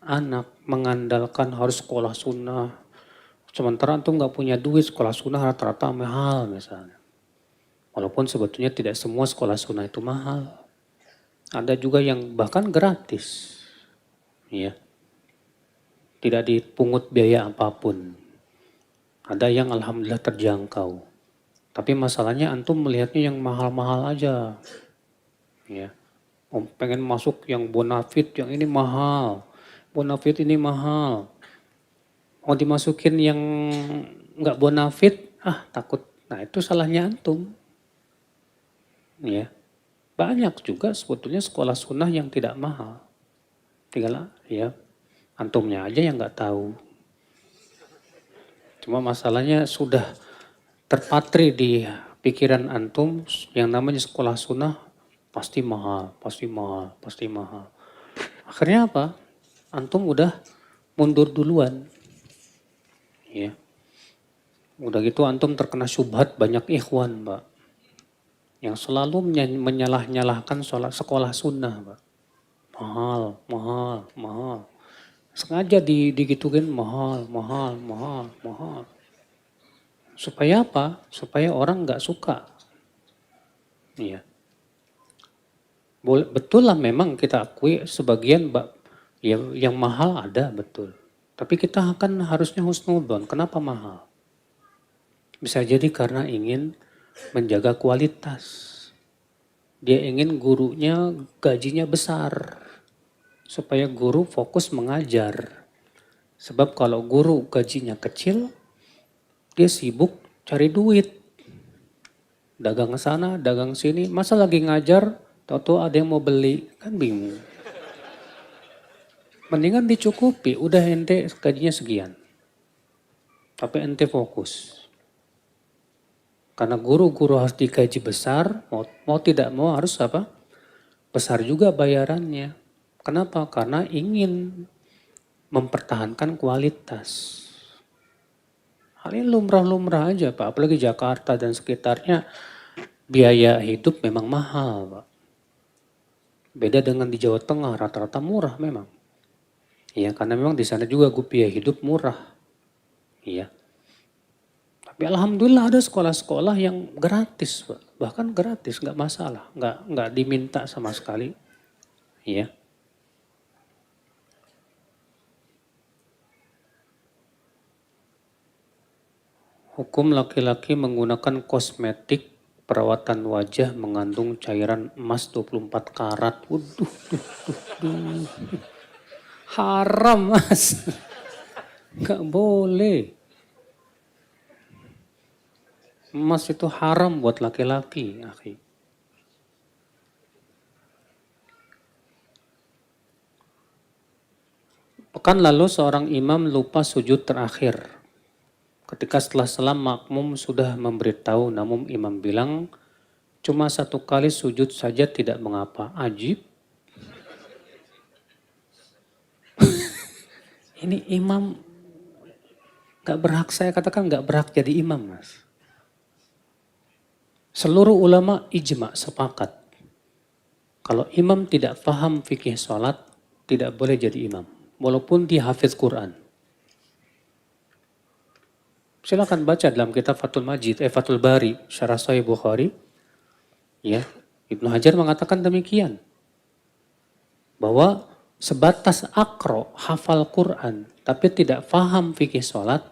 Anak, mengandalkan harus sekolah sunnah. Sementara tuh nggak punya duit, sekolah sunnah rata-rata mahal misalnya. Walaupun sebetulnya tidak semua sekolah sunnah itu mahal. Ada juga yang bahkan gratis. Ya. Tidak dipungut biaya apapun. Ada yang alhamdulillah terjangkau. Tapi masalahnya antum melihatnya yang mahal-mahal aja. Ya. Pengen masuk yang bonafit, yang ini mahal. Bonafit ini mahal. Mau dimasukin yang nggak bonafit, takut. Nah itu salahnya antum. Ya. Banyak juga sebetulnya sekolah sunnah yang tidak mahal. Tinggal ya antumnya aja yang nggak tahu. Cuma masalahnya sudah terpatri di pikiran antum yang namanya sekolah sunnah pasti mahal, pasti mahal, pasti mahal. Akhirnya apa? Antum udah mundur duluan. Ya. Udah gitu antum terkena syubhat banyak ikhwan, Mbak. Yang selalu menyalah-nyalahkan sekolah sunnah, Mbak. Mahal, mahal, mahal. Sengaja digituin mahal, mahal, mahal, mahal. Supaya apa? Supaya orang nggak suka. Iya. Betul lah memang kita akui sebagian yang mahal ada betul. Tapi kita akan harusnya husnudon. Kenapa mahal? Bisa jadi karena ingin menjaga kualitas. Dia ingin gurunya gajinya besar. Supaya guru fokus mengajar. Sebab kalau guru gajinya kecil, dia sibuk cari duit. Dagang sana, dagang sini. Masa lagi ngajar, tahu-tahu ada yang mau beli. Kan bingung. Mendingan dicukupi, udah ente gajinya sekian. Tapi ente fokus. Karena guru-guru harus digaji besar, mau tidak mau harus apa? Besar juga bayarannya. Kenapa? Karena ingin mempertahankan kualitas. Hal ini lumrah-lumrah aja Pak, apalagi Jakarta dan sekitarnya biaya hidup memang mahal Pak. Beda dengan di Jawa Tengah, rata-rata murah memang. Iya, karena memang di sana juga biaya hidup murah. Iya. Tapi alhamdulillah ada sekolah-sekolah yang gratis, Pak. Bahkan gratis, nggak masalah, nggak diminta sama sekali. Iya. Hukum laki-laki menggunakan kosmetik perawatan wajah mengandung cairan emas 24 karat. Waduh, haram mas. Nggak boleh. Emas itu haram buat laki-laki. Akhi. Pekan lalu seorang imam lupa sujud terakhir. Ketika setelah salam makmum sudah memberitahu, namun imam bilang, cuma satu kali sujud saja tidak mengapa. Ajib. Ini imam gak berhak, saya katakan gak berhak jadi imam mas. Seluruh ulama ijma sepakat. Kalau imam tidak paham fikih sholat, tidak boleh jadi imam. Walaupun dia hafiz Quran. Silakan baca dalam kitab Fathul Majid, Fathul Bari, Syarah Sahih Bukhari. Ya, Ibnu Hajar mengatakan demikian. Bahwa sebatas akro, hafal Quran, tapi tidak paham fikih sholat,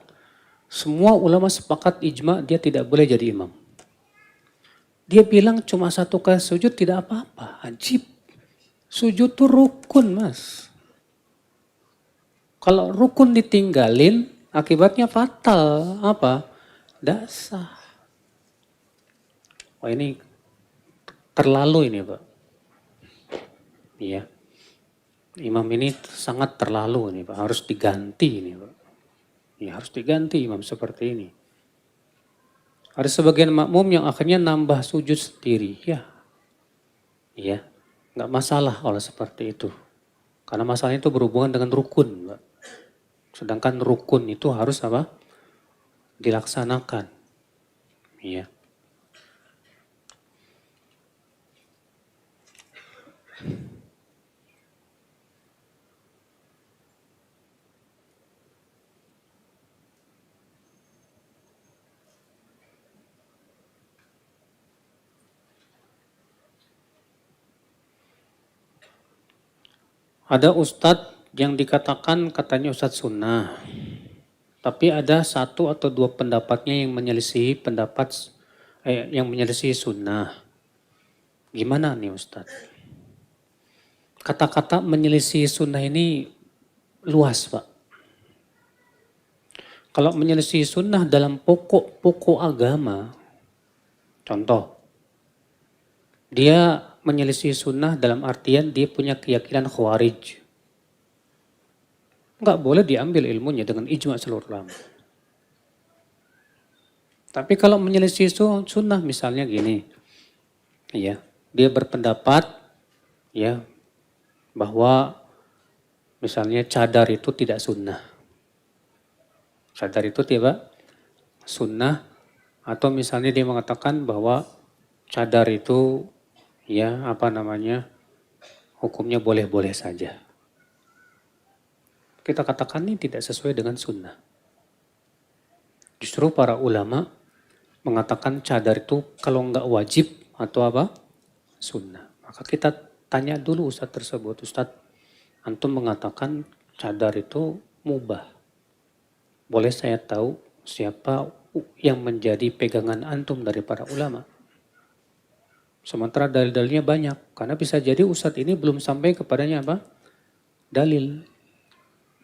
semua ulama sepakat ijma dia tidak boleh jadi imam. Dia bilang cuma satu kali sujud tidak apa-apa, ajib. Sujud tuh rukun mas. Kalau rukun ditinggalin, akibatnya fatal. Apa? Dasar. Wah ini terlalu ini Pak. Iya. Imam ini sangat terlalu ini Pak. Harus diganti ini Pak. Ya harus diganti imam seperti ini. Ada sebagian makmum yang akhirnya nambah sujud sendiri. Ya. Iya. Nggak masalah kalau seperti itu. Karena masalahnya itu berhubungan dengan rukun Pak. Sedangkan rukun itu harus apa? Dilaksanakan. Iya. Ada ustadz yang dikatakan katanya ustadz sunnah. Tapi ada satu atau dua pendapatnya yang menyelisihi yang menyelisihi sunnah. Gimana nih Ustadz? Kata-kata menyelisihi sunnah ini luas Pak. Kalau menyelisihi sunnah dalam pokok-pokok agama, contoh, dia menyelisih sunnah dalam artian dia punya keyakinan khawarij. Nggak boleh diambil ilmunya dengan ijma seluruh ulama. Tapi kalau menyelisih sunnah misalnya gini, ya, dia berpendapat ya bahwa misalnya cadar itu tidak sunnah. Cadar itu tidak sunnah, atau misalnya dia mengatakan bahwa cadar itu ya apa namanya hukumnya boleh-boleh saja. Kita katakan ini tidak sesuai dengan sunnah. Justru para ulama mengatakan cadar itu kalau nggak wajib atau apa? Sunnah. Maka kita tanya dulu ustadz tersebut, ustadz antum mengatakan cadar itu mubah. Boleh saya tahu siapa yang menjadi pegangan antum dari para ulama? Sementara dalil-dalilnya banyak. Karena bisa jadi ustadz ini belum sampai kepadanya apa? Dalil.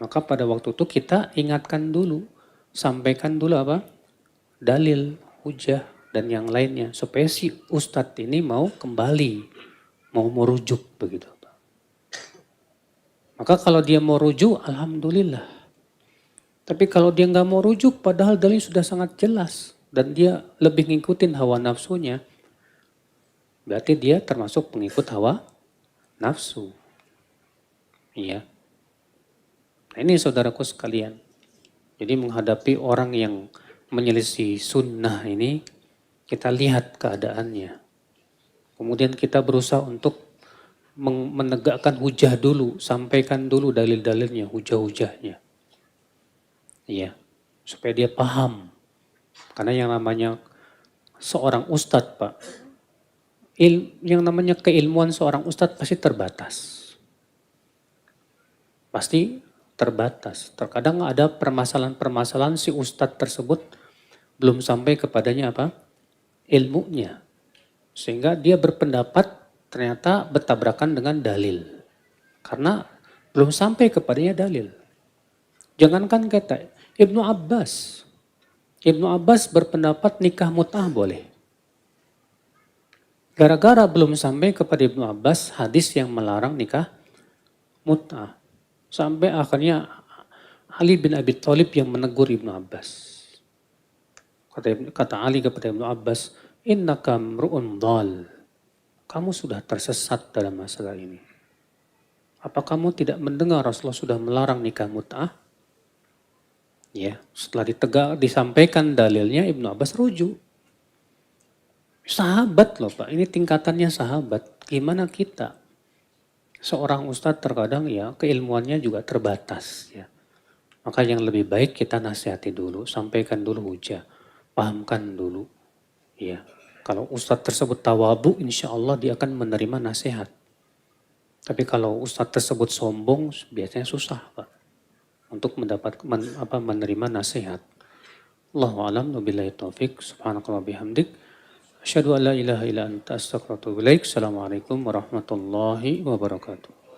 Maka pada waktu itu kita ingatkan dulu. Sampaikan dulu apa? Dalil, hujah, dan yang lainnya. Supaya si ustadz ini mau kembali. Mau merujuk begitu. Maka kalau dia mau rujuk, alhamdulillah. Tapi kalau dia nggak mau rujuk, padahal dalil sudah sangat jelas. Dan dia lebih ngikutin hawa nafsunya. Berarti dia termasuk pengikut hawa nafsu. Iya. Nah ini saudaraku sekalian. Jadi menghadapi orang yang menyelisih sunnah ini, kita lihat keadaannya. Kemudian kita berusaha untuk menegakkan hujah dulu, sampaikan dulu dalil-dalilnya, hujah-hujahnya. Iya, supaya dia paham. Karena yang namanya seorang ustadz, Pak, yang namanya keilmuan seorang ustadz pasti terbatas. Pasti terbatas. Terkadang ada permasalahan-permasalahan si ustadz tersebut belum sampai kepadanya apa? Ilmunya. Sehingga dia berpendapat ternyata bertabrakan dengan dalil. Karena belum sampai kepadanya dalil. Jangankan kata Ibnu Abbas. Ibnu Abbas berpendapat nikah mut'ah boleh. Gara-gara belum sampai kepada Ibnu Abbas hadis yang melarang nikah mut'ah. Sampai akhirnya Ali bin Abi Thalib yang menegur Ibnu Abbas. Kata Ali kepada Ibnu Abbas, innaka mru'un dhal. Kamu sudah tersesat dalam masalah ini. Apa kamu tidak mendengar Rasulullah sudah melarang nikah mut'ah? Ya, setelah disampaikan dalilnya Ibnu Abbas rujuk. Sahabat loh Pak, ini tingkatannya sahabat. Gimana kita? Seorang ustadz terkadang ya keilmuannya juga terbatas ya. Maka yang lebih baik kita nasihati dulu, sampaikan dulu hujah, pahamkan dulu. Ya, kalau ustadz tersebut tawabu, insya Allah dia akan menerima nasihat. Tapi kalau ustadz tersebut sombong, biasanya susah Pak untuk menerima nasihat. Allahu a'lam wabillahi taufik. Subhanakallah bihamdik. Asyhadu an la ilaha illa anta astaghfiruka wa atubu ilaik. Assalamualaikum warahmatullahi wabarakatuh.